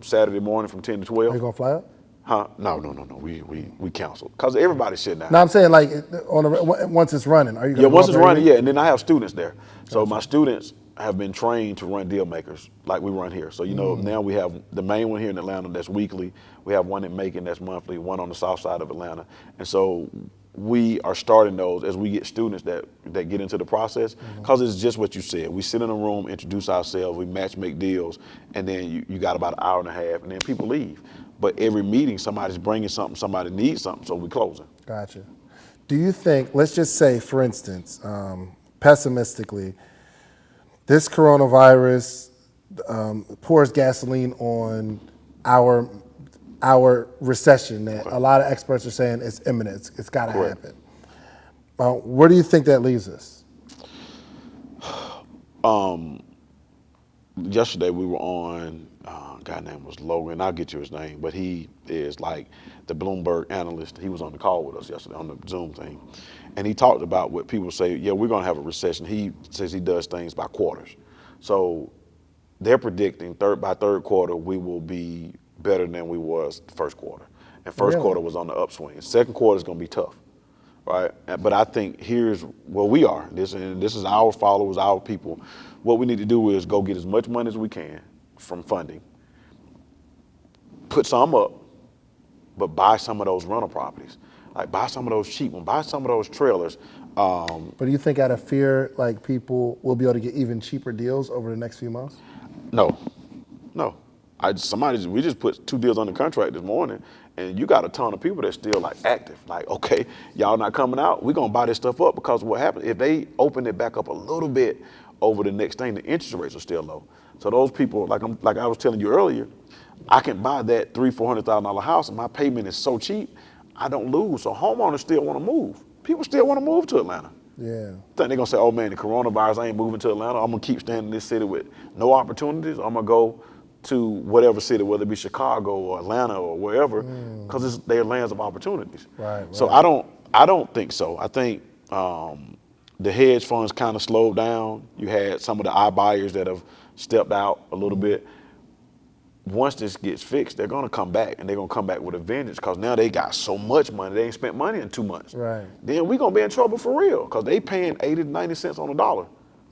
Saturday morning from 10 to 12. Are you going to fly up? Huh? No. We canceled because everybody's shutting down. No, I'm saying like once it's running. Are you? Yeah, once it's running, yeah. And then I have students there. So my students have been trained to run deal makers like we run here. So, now we have the main one here in Atlanta that's weekly. We have one in Macon that's monthly, one on the south side of Atlanta. And so we are starting those as we get students that get into the process, because it's just what you said. We sit in a room, introduce ourselves, we match make deals, and then you got about an hour and a half, and then people leave. But every meeting, somebody's bringing something, somebody needs something, so we closing. Gotcha. Do you think, let's just say, for instance, pessimistically, this coronavirus pours gasoline on our recession that a lot of experts are saying is imminent. It's got to happen. Where do you think that leaves us? Yesterday we were on, a guy named was Logan, I'll get you his name, but he is like the Bloomberg analyst. He was on the call with us yesterday on the Zoom thing. And he talked about what people say, yeah, we're gonna have a recession. He says he does things by quarters. So they're predicting by third quarter, we will be better than we was the first quarter. And first quarter was on the upswing. Second quarter is gonna be tough, right? But I think here's where we are. This is our followers, our people. What we need to do is go get as much money as we can from funding, put some up, but buy some of those rental properties. Like buy some of those cheap ones, buy some of those trailers. But do you think out of fear, like people will be able to get even cheaper deals over the next few months? No. We just put 2 deals under contract this morning, and you got a ton of people that's still like active. Like, okay, y'all not coming out, we're gonna buy this stuff up, because what happens if they open it back up a little bit over the next thing, the interest rates are still low. So those people, like I was telling you earlier, I can buy that $300,000-$400,000 house, and my payment is so cheap, I don't lose. So homeowners still want to move. People still want to move to Atlanta. Yeah. Think they're gonna say, oh man, the coronavirus, I ain't moving to Atlanta. I'm gonna keep staying in this city with no opportunities. I'm gonna go to whatever city, whether it be Chicago or Atlanta or wherever, because they're lands of opportunities. Right. So I don't think so. I think the hedge funds kind of slowed down. You had some of the iBuyers that have stepped out a little bit. Once this gets fixed, they're gonna come back, and they're gonna come back with a vengeance, because now they got so much money, they ain't spent money in 2 months. Right. Then we gonna be in trouble for real, because they paying 80 to 90 cents on the dollar.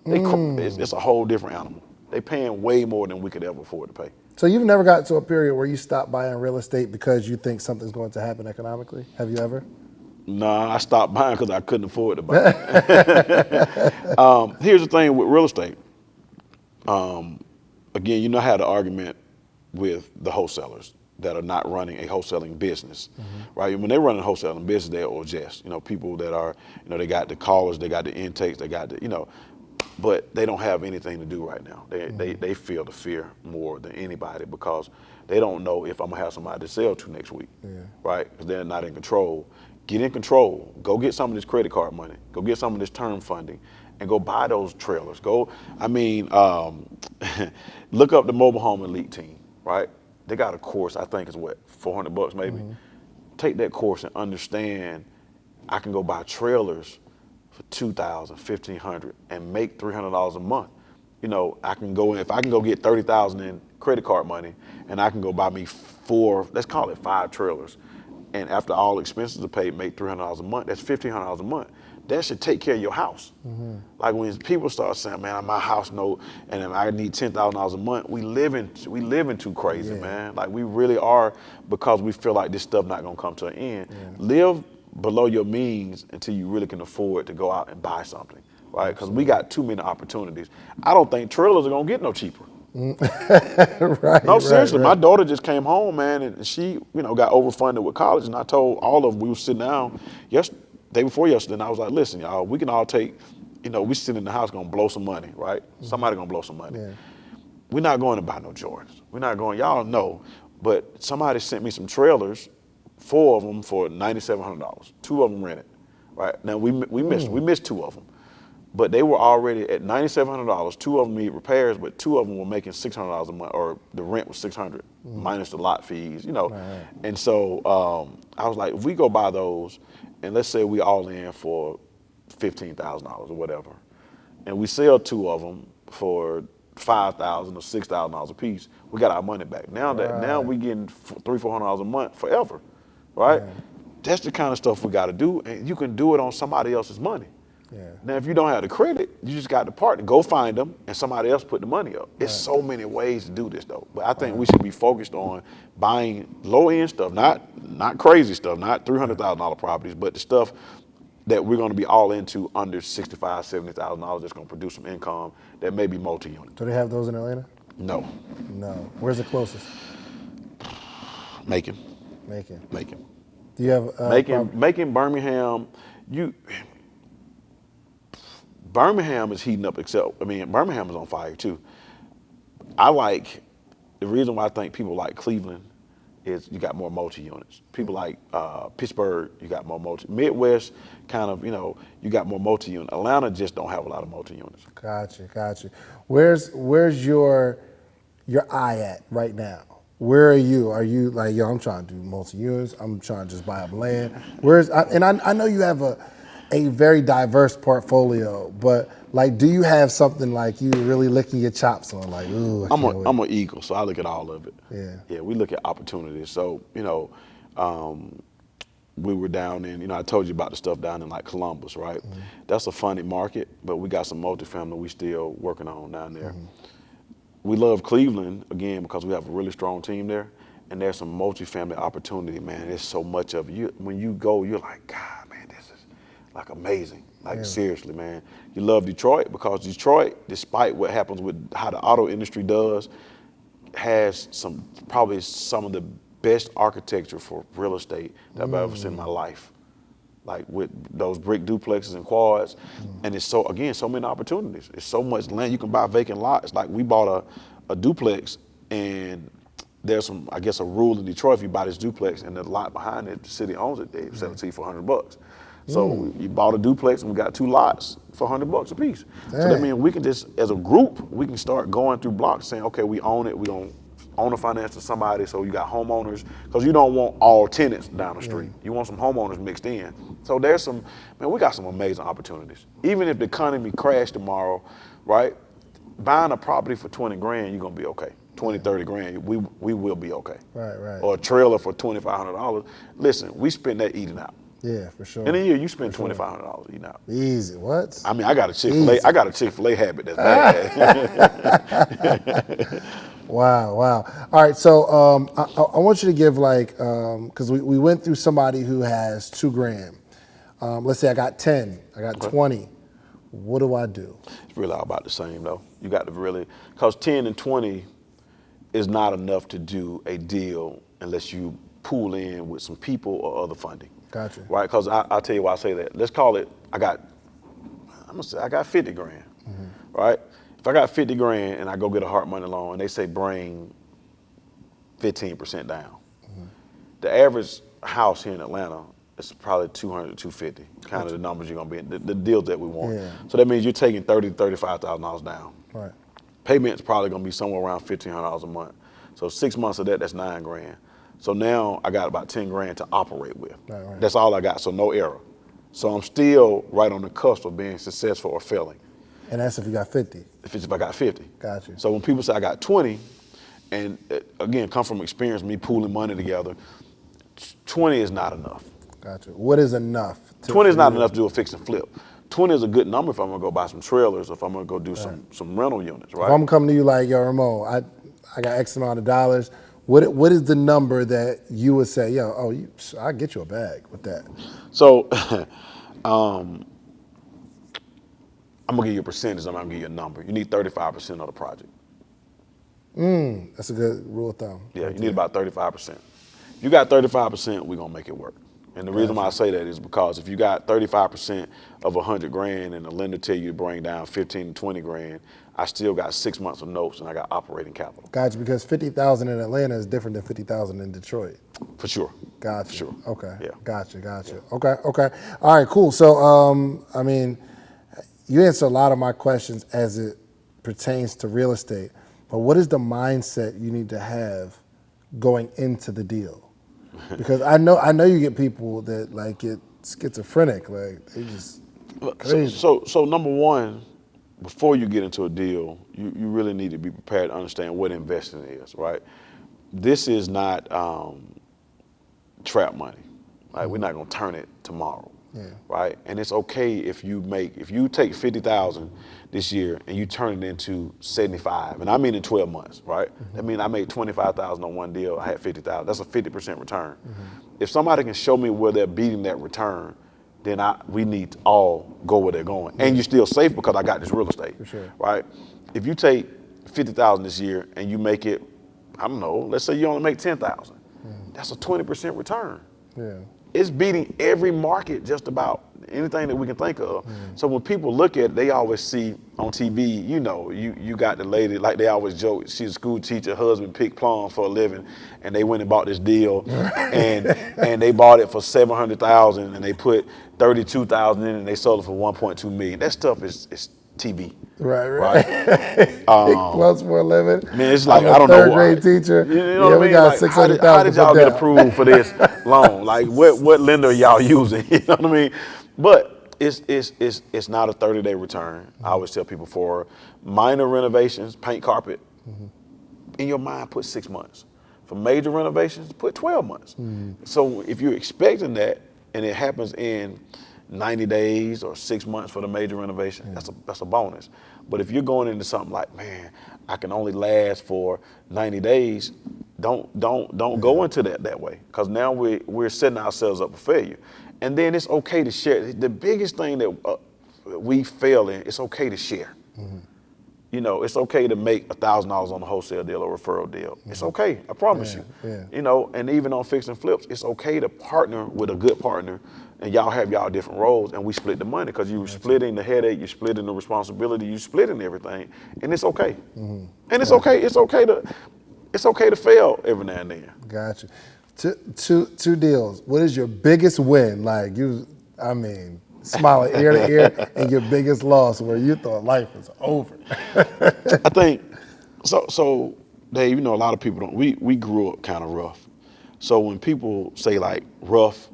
It's a whole different animal. They paying way more than we could ever afford to pay. So you've never gotten to a period where you stopped buying real estate because you think something's going to happen economically? Have you ever? Nah, I stopped buying because I couldn't afford to buy. Here's the thing with real estate. Again, I had an argument with the wholesalers that are not running a wholesaling business, right? When they run a wholesaling business, they're just, people that are, they got the callers, they got the intakes, they got the, but they don't have anything to do right now. They feel the fear more than anybody because they don't know if I'm gonna have somebody to sell to next week, right? Because they're not in control. Get in control. Go get some of this credit card money. Go get some of this term funding, and go buy those trailers. Look up the Mobile Home Elite team, right? They got a course. I think it's what, $400 maybe. Take that course and understand. I can go buy trailers for $2,000, $1,500, and make $300 a month. I can go if I can go get $30,000 in credit card money, and I can go buy me 4, let's call it 5 trailers, and after all expenses are paid, make $300 a month. That's $1,500 a month. That should take care of your house. Like when people start saying, "Man, my house and I need $10,000 a month," we living too crazy, man. Like we really are, because we feel like this stuff not gonna come to an end. Live below your means until you really can afford to go out and buy something, right? Because we got too many opportunities. I don't think trailers are gonna get no cheaper. Right. No, seriously, right. my daughter just came home, man, and she, got overfunded with college, and I told all of them, we were sitting down day before yesterday, and I was like, listen, y'all, we can all take, we sitting in the house gonna blow some money, right? Somebody gonna blow some money. We're not going to buy no Jordans. We're not going, y'all know, but somebody sent me some trailers, 4 of them for $9,700. 2 of them rented, right? Now we missed 2 of them, but they were already at $9,700. 2 of them need repairs, but 2 of them were making $600 a month, or the rent was $600 minus the lot fees, Right. And so I was like, if we go buy those, and let's say we all in for $15,000 or whatever, and we sell 2 of them for $5,000 or $6,000 a piece, we got our money back. Now we getting $300-400 a month forever, right? That's the kind of stuff we got to do, and you can do it on somebody else's money. Now, if you don't have the credit, you just got the partner. Go find them, and somebody else put the money up. It's so many ways to do this, though. But I think we should be focused on buying low-end stuff, not crazy stuff, not $300,000 properties, but the stuff that we're going to be all into under $65,000, $70,000 that's going to produce some income that may be multi-unit. Do they have those in Atlanta? No. Where's the closest? Macon. Do you have Macon, Birmingham. Birmingham is heating up, Birmingham is on fire too. The reason why I think people like Cleveland is you got more multi-units. People like Pittsburgh, you got more Midwest, kind of, you got more multi-unit. Atlanta just don't have a lot of multi-units. Gotcha. Where's your eye at right now? Where are you? Are you like, yo, I'm trying to do multi-units, I'm trying to just buy up land. I know you have a very diverse portfolio, but like, do you have something like you really licking your chops on? Like, ooh, I'm an eagle, so I look at all of it. Yeah, we look at opportunities. So, we were down in, I told you about the stuff down in like Columbus, right? That's a funny market, but we got some multifamily we still working on down there. We love Cleveland, again, because we have a really strong team there, and there's some multifamily opportunity, man. There's so much of it. When you go, you're like, God, man, this is like amazing. Like, seriously, man. You love Detroit because Detroit, despite what happens with how the auto industry does, has probably some of the best architecture for real estate that I've ever seen in my life. Like with those brick duplexes and quads. And it's so many opportunities. It's so much land. You can buy vacant lots. Like we bought a duplex, and there's a rule in Detroit, if you buy this duplex and the lot behind it, the city owns it, they sell it to you for $100. So you bought a duplex and we got 2 lots for $100 a piece. Dang. So that means we can just, as a group, we can start going through blocks saying, okay, we own it, we don't own a finance to somebody, so you got homeowners, because you don't want all tenants down the street. You want some homeowners mixed in. So we got some amazing opportunities. Even if the economy crashed tomorrow, right? Buying a property for 20 grand, you're gonna be okay. 20, 30 grand, we will be okay. Right. Or a trailer for $2,500. Listen, we spend that eating out. Yeah, for sure. In a year, you spend $2,500 eating out. Easy. What? I mean, I got a Chick-fil-A. I got a Chick-fil-A habit that's bad. Wow. All right, so I want you to give because we went through somebody who has $2 grand. Let's say I got 10, I got 20. What do I do? It's really all about the same, though. You got to really, because 10 and 20 is not enough to do a deal unless you pool in with some people or other funding. Gotcha. Right, because I'll tell you why I say that. Let's call it, I got 50 grand, right? If I got 50 grand and I go get a hard money loan and they say bring 15% down, the average house here in Atlanta is probably 200 to 250, kind of the numbers you're gonna be in, the deals that we want. Yeah. So that means you're taking $30,000 to $35,000 down. Right. Payment's probably gonna be somewhere around $1,500 a month. So 6 months of that, that's 9 grand. So now I got about 10 grand to operate with. Right. That's all I got, so no error. So I'm still right on the cusp of being successful or failing. And that's if you got 50. If I got 50. Gotcha. So when people say I got 20, and again, come from experience, me pooling money together, 20 is not enough. Gotcha. What is enough? 20 is not enough to do a fix and flip. 20 is a good number if I'm gonna go buy some trailers, or if I'm gonna go do some rental units, right? If I'm coming to you like, yo, Ramon, I got X amount of dollars. What is the number that you would say, yo, I'll get you a bag with that? So I'm gonna give you a percentage, I'm not gonna give you a number. You need 35% of the project. That's a good rule of thumb. Yeah, you need about 35%. If you got 35%, we're gonna make it work. And the reason why I say that is because if you got 35% of 100 grand and the lender tell you to bring down 15 to 20 grand, I still got 6 months of notes and I got operating capital. Gotcha, because 50,000 in Atlanta is different than 50,000 in Detroit. For sure. Gotcha. For sure. Okay. Yeah. Gotcha. Yeah. Okay. All right, cool. So, I mean, you answer a lot of my questions as it pertains to real estate, but what is the mindset you need to have going into the deal? Because I know you get people that like get schizophrenic, like they just crazy. So number one, before you get into a deal, you really need to be prepared to understand what investing is, right? This is not trap money. Right? We're not gonna turn it tomorrow. Yeah. Right? And it's okay if you take 50,000 this year and you turn it into 75, and I mean in 12 months, right? That means I made 25,000 on one deal, I had 50,000. That's a 50% return. If somebody can show me where they're beating that return, then we need to all go where they're going. And you're still safe because I got this real estate. For sure. Right? If you take 50,000 this year and you make it, I don't know, let's say you only make 10,000. That's a 20% return. Yeah. It's beating every market, just about anything that we can think of. So when people look at it, they always see on TV, you got the lady, like they always joke, she's a school teacher, husband picked plums for a living, and they went and bought this deal, and they bought it for $700,000, and they put $32,000 in, and they sold it for $1.2 million. That stuff is TV. Right. Plus for a living. Man, it's like, I'm a I don't know. third grade teacher. You know what I mean? We got Like, 600,000. how did y'all get approved for this loan? Like, what lender are y'all using? You know what I mean? But it's not a 30-day return. I always tell people for minor renovations, paint carpet, in your mind, put 6 months. For major renovations, put 12 months. So if you're expecting that and it happens in 90 days or 6 months for the major renovation, that's a bonus. But if you're going into something like, man, I can only last for 90 days, don't go into that way, because now we're setting ourselves up for failure. And then it's okay to share. The biggest thing that we fail in, it's okay to share. It's okay to make $1,000 on a wholesale deal or referral deal. It's okay, I promise you. And even on fix and flips, it's okay to partner with a good partner, and y'all have y'all different roles, and we split the money, because you're splitting the headache, you're splitting the responsibility, you're splitting everything, and it's okay. And it's okay to fail every now and then. Gotcha. Two deals. What is your biggest win? Like smiling ear to ear, and your biggest loss where you thought life was over. I think so Dave, a lot of people don't, we grew up kind of rough. So when people say like rough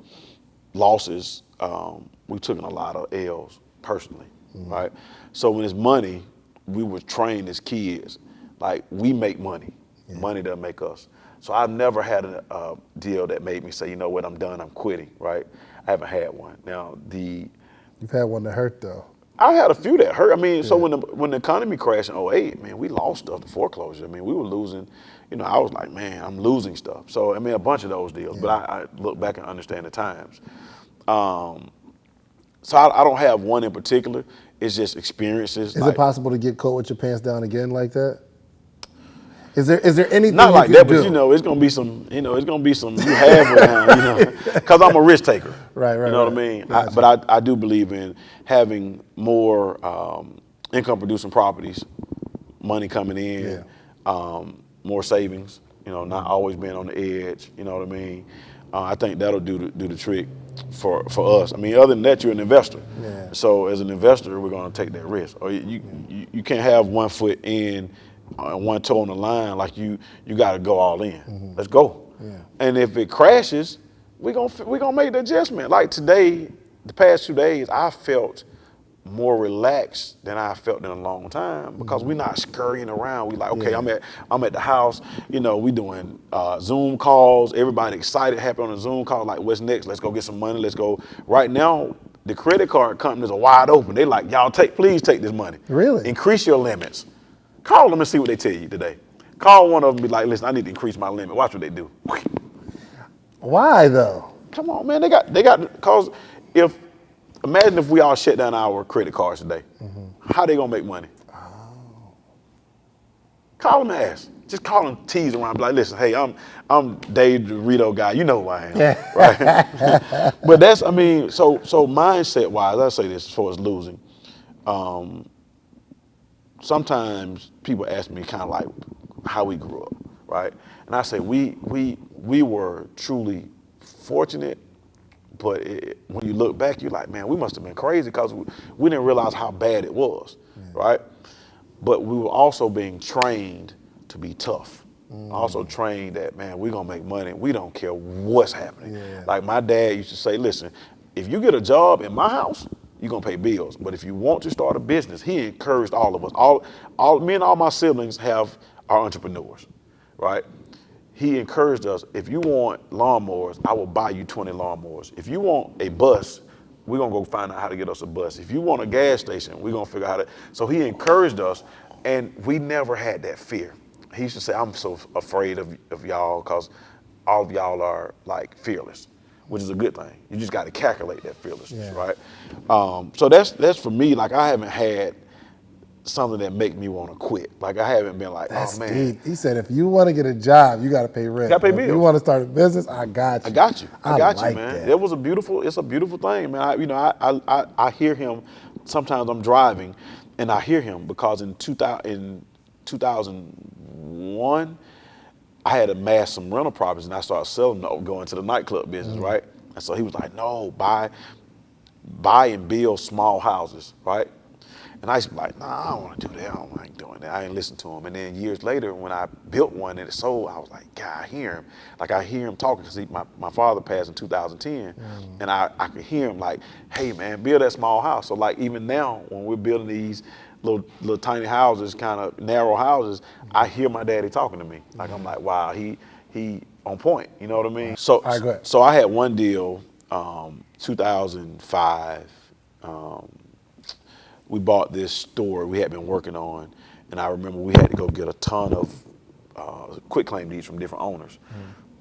losses, we took a lot of L's personally, right? So when it's money, we were trained as kids, like we make money, money doesn't make us. So I've never had a deal that made me say, you know what, I'm done, I'm quitting, right? I haven't had one. Now You've had one that hurt though. I had a few that hurt. I mean, so when the economy crashed in 2008, man, we lost stuff to foreclosure. I mean, we were losing, I was like, man, I'm losing stuff. So, I mean, a bunch of those deals, but I look back and understand the times. So I don't have one in particular. It's just experiences. Is it possible to get caught with your pants down again like that? Is there anything not you like can that, do? but it's gonna be some, it's gonna be some you have around, because I'm a risk taker. Right. You know what I mean? Gotcha. But I do believe in having more income producing properties, money coming in, more savings, not always being on the edge, you know what I mean? I think that'll do the trick for us. I mean, other than that, you're an investor. Yeah. So as an investor, we're going to take that risk. Or you can't have 1 foot in and 1 toe on the line. Like you got to go all in. Let's go. Yeah. And if it crashes, we're gonna make the adjustment. Like today, the past 2 days, I felt more relaxed than I felt in a long time because we're not scurrying around. We like, okay, I'm at the house, we doing Zoom calls, everybody excited, happy on a Zoom call, like what's next? Let's go get some money, let's go. Right now, the credit card companies are wide open. They like, y'all please take this money. Really? Increase your limits. Call them and see what they tell you today. Call one of them and be like, listen, I need to increase my limit. Watch what they do. Why though? Come on, man, they got, cause imagine if we all shut down our credit cards today. How they gonna make money? Call them and ask. Just call them, tease around, be like, listen, hey, I'm Dave the Dorito guy. You know who I am, right? But that's, so mindset wise, I say this as far as losing. Sometimes people ask me kind of like how we grew up, right? And I say we were truly fortunate. But when you look back, you're like, man, we must have been crazy because we didn't realize how bad it was, right? But we were also being trained to be tough. Also trained that, man, we're going to make money. We don't care what's happening. Yeah. Like my dad used to say, listen, if you get a job in my house, you're going to pay bills. But if you want to start a business, he encouraged all of us. Me and all my siblings are entrepreneurs, right? He encouraged us, if you want lawnmowers, I will buy you 20 lawnmowers. If you want a bus, we're going to go find out how to get us a bus. If you want a gas station, we're going to figure out how to. So he encouraged us, and we never had that fear. He used to say, I'm so afraid of y'all because all of y'all are like fearless, which is a good thing. You just got to calculate that fearlessness, right? So that's for me, like I haven't had something that make me want to quit. Like I haven't been like, That's oh man. deep. He said, if you want to get a job, you got to pay rent. Got to pay If bills. you want to start a business, I got you. I got you. I got like you, man. that. It's a beautiful thing, man. I hear him. Sometimes I'm driving, and I hear him because in 2001, I had amassed some rental properties, and I started selling them, going to the nightclub business, right? And so he was like, no, buy and build small houses, right? And I used to be like, nah, I don't want to do that. I ain't doing that. I ain't listen to him. And then years later, when I built one and it sold, I was like, God, I hear him. Like I hear him talking because my father passed in 2010. And I could hear him like, hey man, build that small house. So like even now when we're building these little tiny houses, kind of narrow houses, I hear my daddy talking to me. Like I'm like, wow, he on point. You know what I mean? So, All right, go ahead. so I had one deal, 2005, we bought this store we had been working on, and I remember we had to go get a ton of quitclaim deeds from different owners.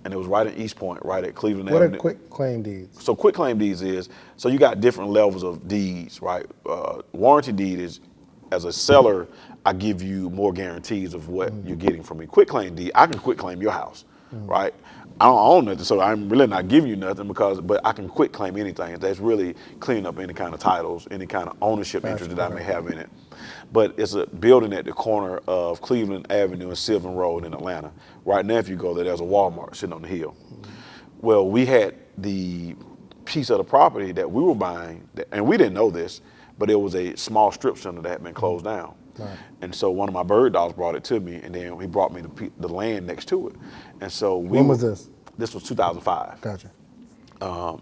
And it was right in East Point, right at Cleveland What Avenue. are quick claim deeds? So quitclaim deeds so you got different levels of deeds, right? Warranty deed is, as a seller, I give you more guarantees of what you're getting from me. Quitclaim deed, I can quitclaim your house, right? I don't own nothing, so I'm really not giving you nothing but I can quitclaim anything. That's really cleaning up any kind of titles, any kind of ownership interest that I may have in it. But it's a building at the corner of Cleveland Avenue and Sylvan Road in Atlanta. Right now, if you go there, there's a Walmart sitting on the hill. Well, we had the piece of the property that we were buying, and we didn't know this, but it was a small strip center that had been closed down. Right. And so one of my bird dogs brought it to me, and then he brought me the land next to it. And so when was this? This was 2005. Gotcha.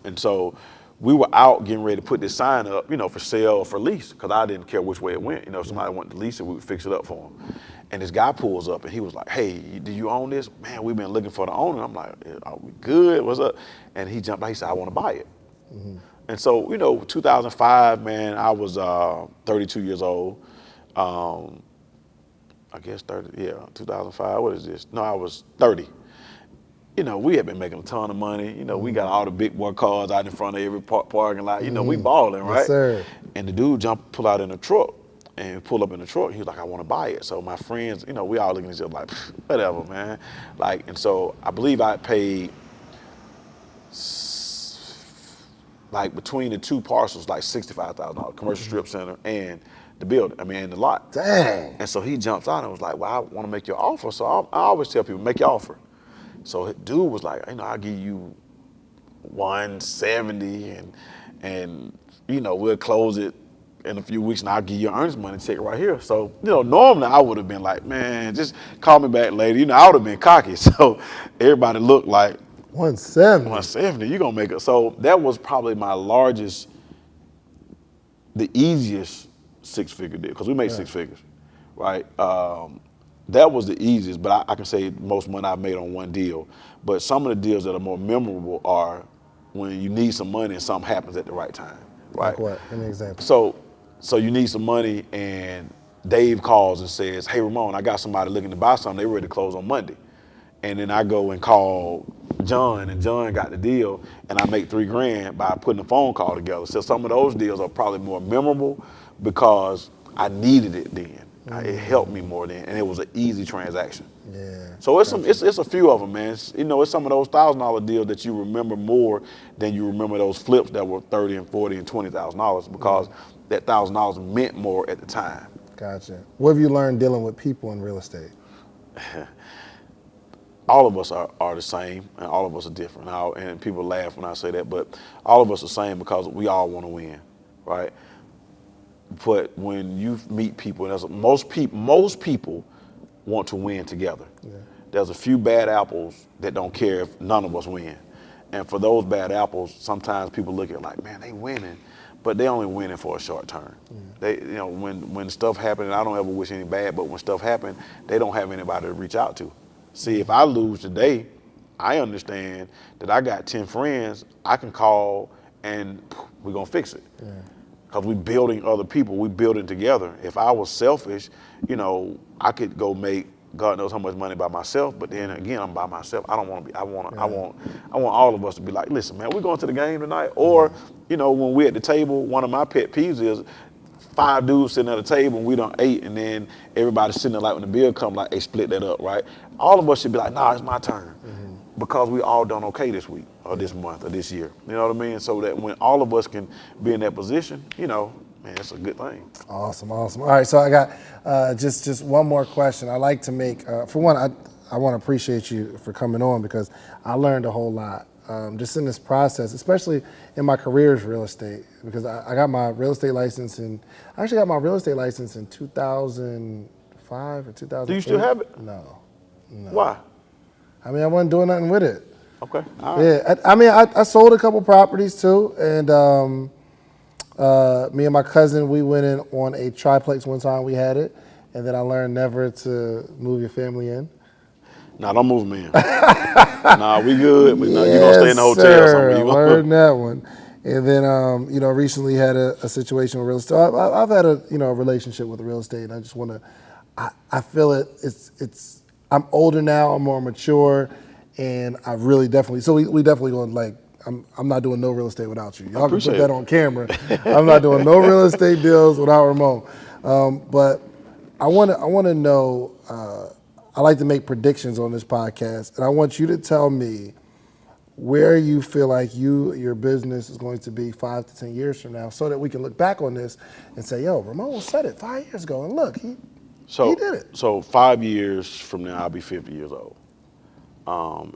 And so we were out getting ready to put this sign up, for sale or for lease, because I didn't care which way it went. If somebody wanted to lease it, we would fix it up for them. And this guy pulls up, and he was like, hey, do you own this? Man, we've been looking for the owner. I'm like, are we good? What's up? And he jumped out. He said, I want to buy it. And so, 2005, man, I was 32 years old. I guess 2005, what is this? No, I was 30. We had been making a ton of money. We got all the big boy cars out in front of every parking lot. We balling, right? Yes, sir. And the dude pull out in a truck and pull up in the truck. He was like, I want to buy it. So my friends, we all looking at each other like, whatever, man. And so I believe I paid between the two parcels, like $65,000, commercial strip center and the building, in the lot. Dang. And so he jumps out and was like, well, I want to make you an offer. So I always tell people, make your offer. So dude was like, I'll give you 170 and we'll close it in a few weeks and I'll give you an earnest money check right here. So, normally I would have been like, man, just call me back later. I would have been cocky. So everybody looked like 170, you're gonna make it. So that was probably my largest, the easiest 6-figure deal, because we make 6 figures, right? That was the easiest, but I can say most money I've made on one deal. But some of the deals that are more memorable are when you need some money and something happens at the right time, right? Like what? Give me an example. So you need some money and Dave calls and says, hey, Ramon, I got somebody looking to buy something. They ready to close on Monday. And then I go and call John, and John got the deal, and I make $3,000 by putting a phone call together. So some of those deals are probably more memorable because I needed it then. It helped me more then, and it was an easy transaction. Yeah. So it's a few of them, man. It's some of those $1,000 deals that you remember more than you remember those flips that were $30,000 and $40,000 and $20,000 because that $1,000 meant more at the time. Gotcha. What have you learned dealing with people in real estate? All of us are the same, and all of us are different. And people laugh when I say that, but all of us are the same because we all want to win, right? But when you meet people, most people want to win together. Yeah. There's a few bad apples that don't care if none of us win. And for those bad apples, sometimes people look at it like, man, they winning, but they only winning for a short term. They, when stuff happens, and I don't ever wish any bad, but when stuff happens, they don't have anybody to reach out to. See, if I lose today, I understand that I got 10 friends I can call and we're gonna fix it. Because we're building other people, we're building together. If I was selfish, I could go make God knows how much money by myself, but then again, I'm by myself. I don't want to be, I want all of us to be like, listen, man, we're going to the game tonight. Or, when we're at the table, one of my pet peeves is 5 dudes sitting at a table and we done ate, and then everybody's sitting there like when the bill come, like, hey, split that up, right? All of us should be like, nah, it's my turn. Because we all done okay this week or this month or this year. You know what I mean? So that when all of us can be in that position, man, it's a good thing. Awesome. All right, so I got just one more question. I like to make, for one, I want to appreciate you for coming on because I learned a whole lot just in this process, especially in my career as real estate, because I got my real estate license I actually got my real estate license in 2005 or 2008. Do you still have it? No. Why? I wasn't doing nothing with it. Okay. All right. Yeah. I sold a couple properties too, and me and my cousin, we went in on a triplex one time. We had it, and then I learned never to move your family in. Nah, don't move me in. Nah, we good. But you're gonna stay in the hotel. Sir, I learned that one. And then, recently had a situation with real estate. I've had a relationship with real estate, and I just want to. I feel it's. I'm older now. I'm more mature, and I really definitely. So we definitely going like. I'm not doing no real estate without you. Y'all can put that on camera. I'm not doing no real estate deals without Ramon. But I want to know. I like to make predictions on this podcast, and I want you to tell me where you feel like your business is going to be 5 to 10 years from now, so that we can look back on this and say, "Yo, Ramon said it 5 years ago, and look, he did it." So 5 years from now, I'll be 50 years old.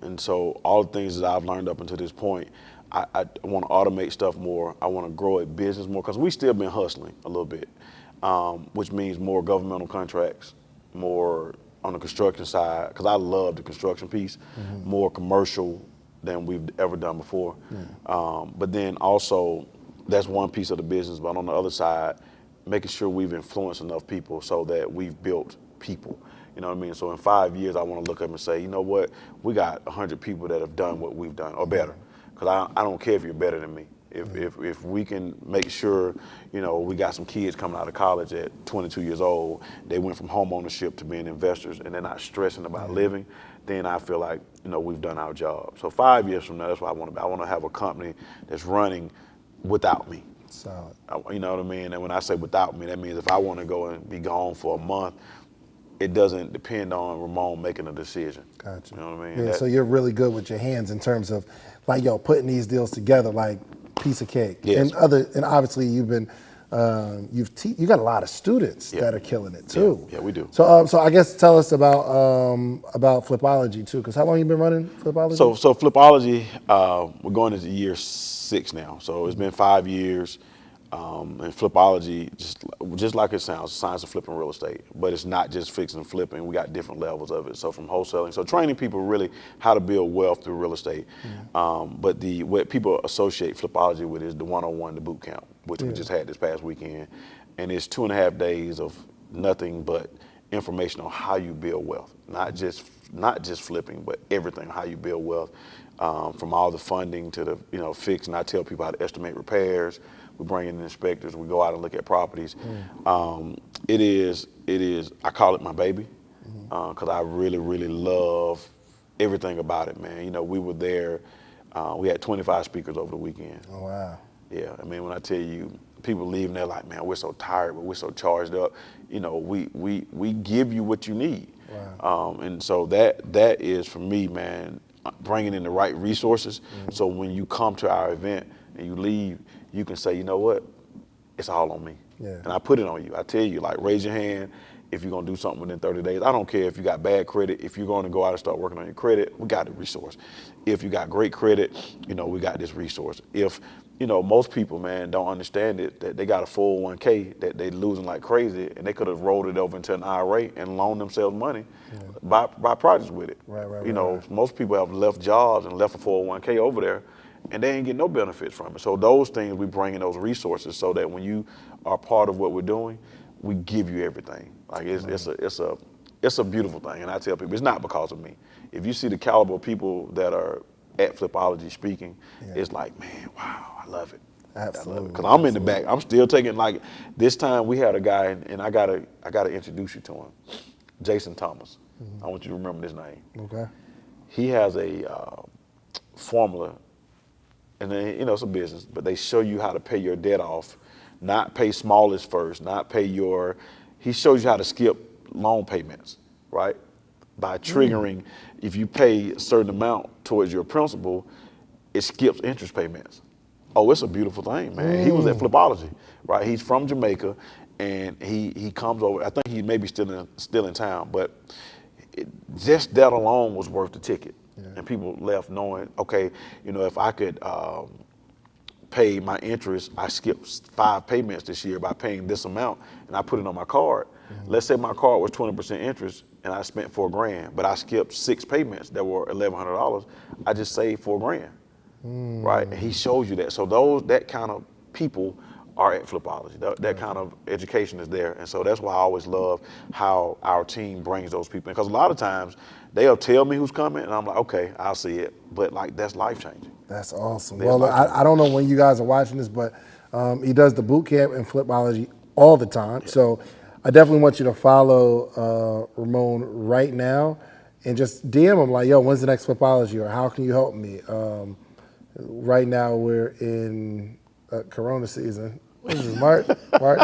And so all the things that I've learned up until this point, I want to automate stuff more. I want to grow a business more because we still been hustling a little bit, which means more governmental contracts, more on the construction side, because I love the construction piece, more commercial than we've ever done before. But then also, that's one piece of the business, but on the other side, making sure we've influenced enough people so that we've built people. You know what I mean? So in 5 years, I want to look up and say, you know what? We got 100 people that have done what we've done or better. Because I don't care if you're better than me. If we can make sure, we got some kids coming out of college at 22 years old, they went from home ownership to being investors and they're not stressing about living, then I feel like, we've done our job. So 5 years from now, that's what I want to be. I want to have a company that's running without me. Solid. You know what I mean? And when I say without me, that means if I want to go and be gone for a month, it doesn't depend on Ramon making a decision. Gotcha. You know what I mean? Yeah, so you're really good with your hands in terms of putting these deals together like piece of cake. Yes. And obviously you've been you got a lot of students that are killing it too. Yeah, we do. So I guess tell us about Flipology too, because how long you been running Flipology? So Flipology, we're going into year 6 now. So it's been 5 years. And Flipology, just like it sounds, science of flipping real estate. But it's not just fixing and flipping. We got different levels of it. So from wholesaling, so training people really how to build wealth through real estate. But what people associate Flipology with is the 101, the boot camp, which we just had this past weekend. And it's 2.5 days of nothing but information on how you build wealth. Not just flipping, but everything, how you build wealth. From all the funding to the fix, and I tell people how to estimate repairs. We bring in inspectors. We go out and look at properties. It is. I call it my baby because I really, really love everything about it, man. We were there. We had 25 speakers over the weekend. Oh wow. Yeah, I mean, when I tell you, people leaving there like, man, we're so tired, but we're so charged up. We give you what you need. Wow. And so that is for me, man, bringing in the right resources. So when you come to our event and you leave, you can say, you know what, it's all on me. Yeah. And I put it on you. I tell you, like, raise your hand if you're gonna do something within 30 days. I don't care if you got bad credit. If you're gonna go out and start working on your credit, we got a resource. If you got great credit, we got this resource. If, most people, man, don't understand it, that they got a 401k that they losing like crazy, and they could have rolled it over into an IRA and loaned themselves money, buy projects with it. Right. Most people have left jobs and left a 401k over there, and they ain't get no benefits from it. So those things, we bring in those resources so that when you are part of what we're doing, we give you everything. Like it's a beautiful thing. And I tell people, it's not because of me. If you see the caliber of people that are at Flipology speaking, it's like, man, wow, I love it. Absolutely. Because I'm in the back. I'm still taking, like, this time we had a guy, and I gotta introduce you to him, Jason Thomas. I want you to remember this name. Okay. He has a formula. And then, it's a business, but they show you how to pay your debt off, not pay smallest first, not pay he shows you how to skip loan payments, right? By triggering, if you pay a certain amount towards your principal, it skips interest payments. Oh, it's a beautiful thing, man. He was at Flipology, right? He's from Jamaica, and he comes over. I think he may be still in town, but just that alone was worth the ticket. Yeah. And people left knowing, okay, if I could pay my interest, I skipped 5 payments this year by paying this amount, and I put it on my card. Let's say my card was 20% interest, and I spent $4,000, but I skipped 6 payments that were $1,100. I just saved $4,000, right? And he shows you that. So that kind of people are at Flipology. That kind of education is there. And so that's why I always love how our team brings those people in. Because a lot of times they'll tell me who's coming, and I'm like, okay, I'll see it. But, like, that's life-changing. That's awesome. Well, I don't know when you guys are watching this, but he does the boot camp and Flipology all the time. Yeah. So I definitely want you to follow Ramon right now and just DM him like, yo, when's the next Flipology, or how can you help me? Right now we're in Corona season. What is it, March?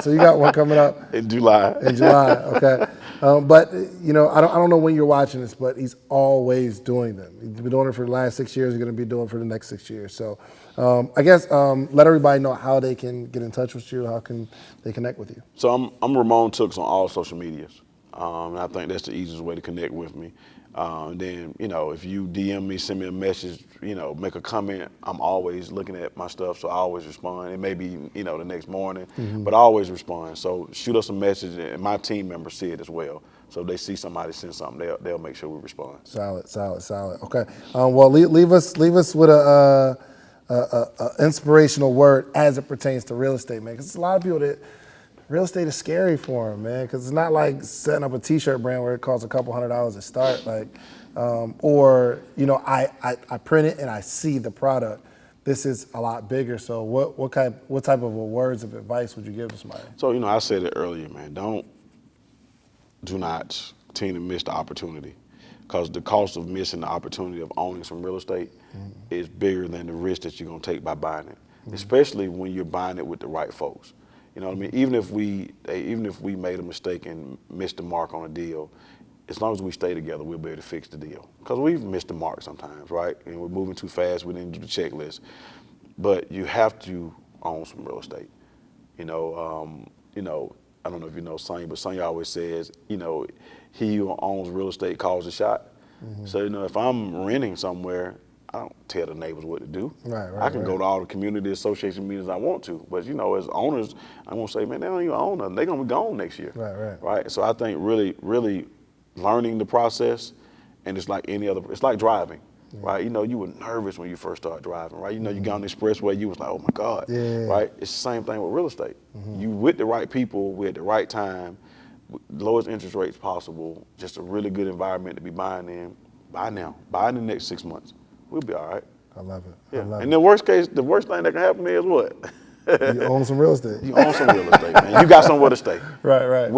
So you got one coming up in July. Okay. But I don't know when you're watching this, but he's always doing them. He's been doing it for the last 6 years. He's going to be doing it for the next 6 years. So I guess let everybody know how they can get in touch with you. How can they connect with you? So I'm Ramon Tookes on all social medias. And I think that's the easiest way to connect with me. Then, if you DM me, send me a message, make a comment, I'm always looking at my stuff, so I always respond. It may be, the next morning, but I always respond. So shoot us a message, and my team members see it as well. So if they see somebody send something, they'll make sure we respond. Solid. Okay. Well, leave us with a inspirational word as it pertains to real estate, man. Because a lot of people that real estate is scary for them, man, because it's not like setting up a T-shirt brand where it costs a couple $100s to start, like, I print it and I see the product. This is a lot bigger. So what type of words of advice would you give to somebody? So I said it earlier, man. Do not continue to miss the opportunity, because the cost of missing the opportunity of owning some real estate is bigger than the risk that you're gonna take by buying it, especially when you're buying it with the right folks. You know what I mean? Even if we made a mistake and missed the mark on a deal, as long as we stay together, we'll be able to fix the deal. Because we've missed the mark sometimes, right? And we're moving too fast, we didn't do the checklist. But you have to own some real estate. I don't know if you know Sonya, but Sonya always says, he who owns real estate calls the shot. So, if I'm renting somewhere, I don't tell the neighbors what to do. I can go to all the community association meetings I want to, but as owners, I'm gonna say, man, they don't even own them. They're gonna be gone next year. Right. So I think really, really learning the process, and it's like any other. It's like driving. Right, you were nervous when you first started driving, right? You got on the expressway, you was like, oh my God, right? It's the same thing with real estate. You with the right people, we at the right time, lowest interest rates possible, just a really good environment to be buying in. Buy now, buy in the next 6 months. We'll be all right. I love it. Yeah. I love And it. the worst thing that can happen is what? You own some real estate. You own some real estate, man. You got somewhere to stay. Right.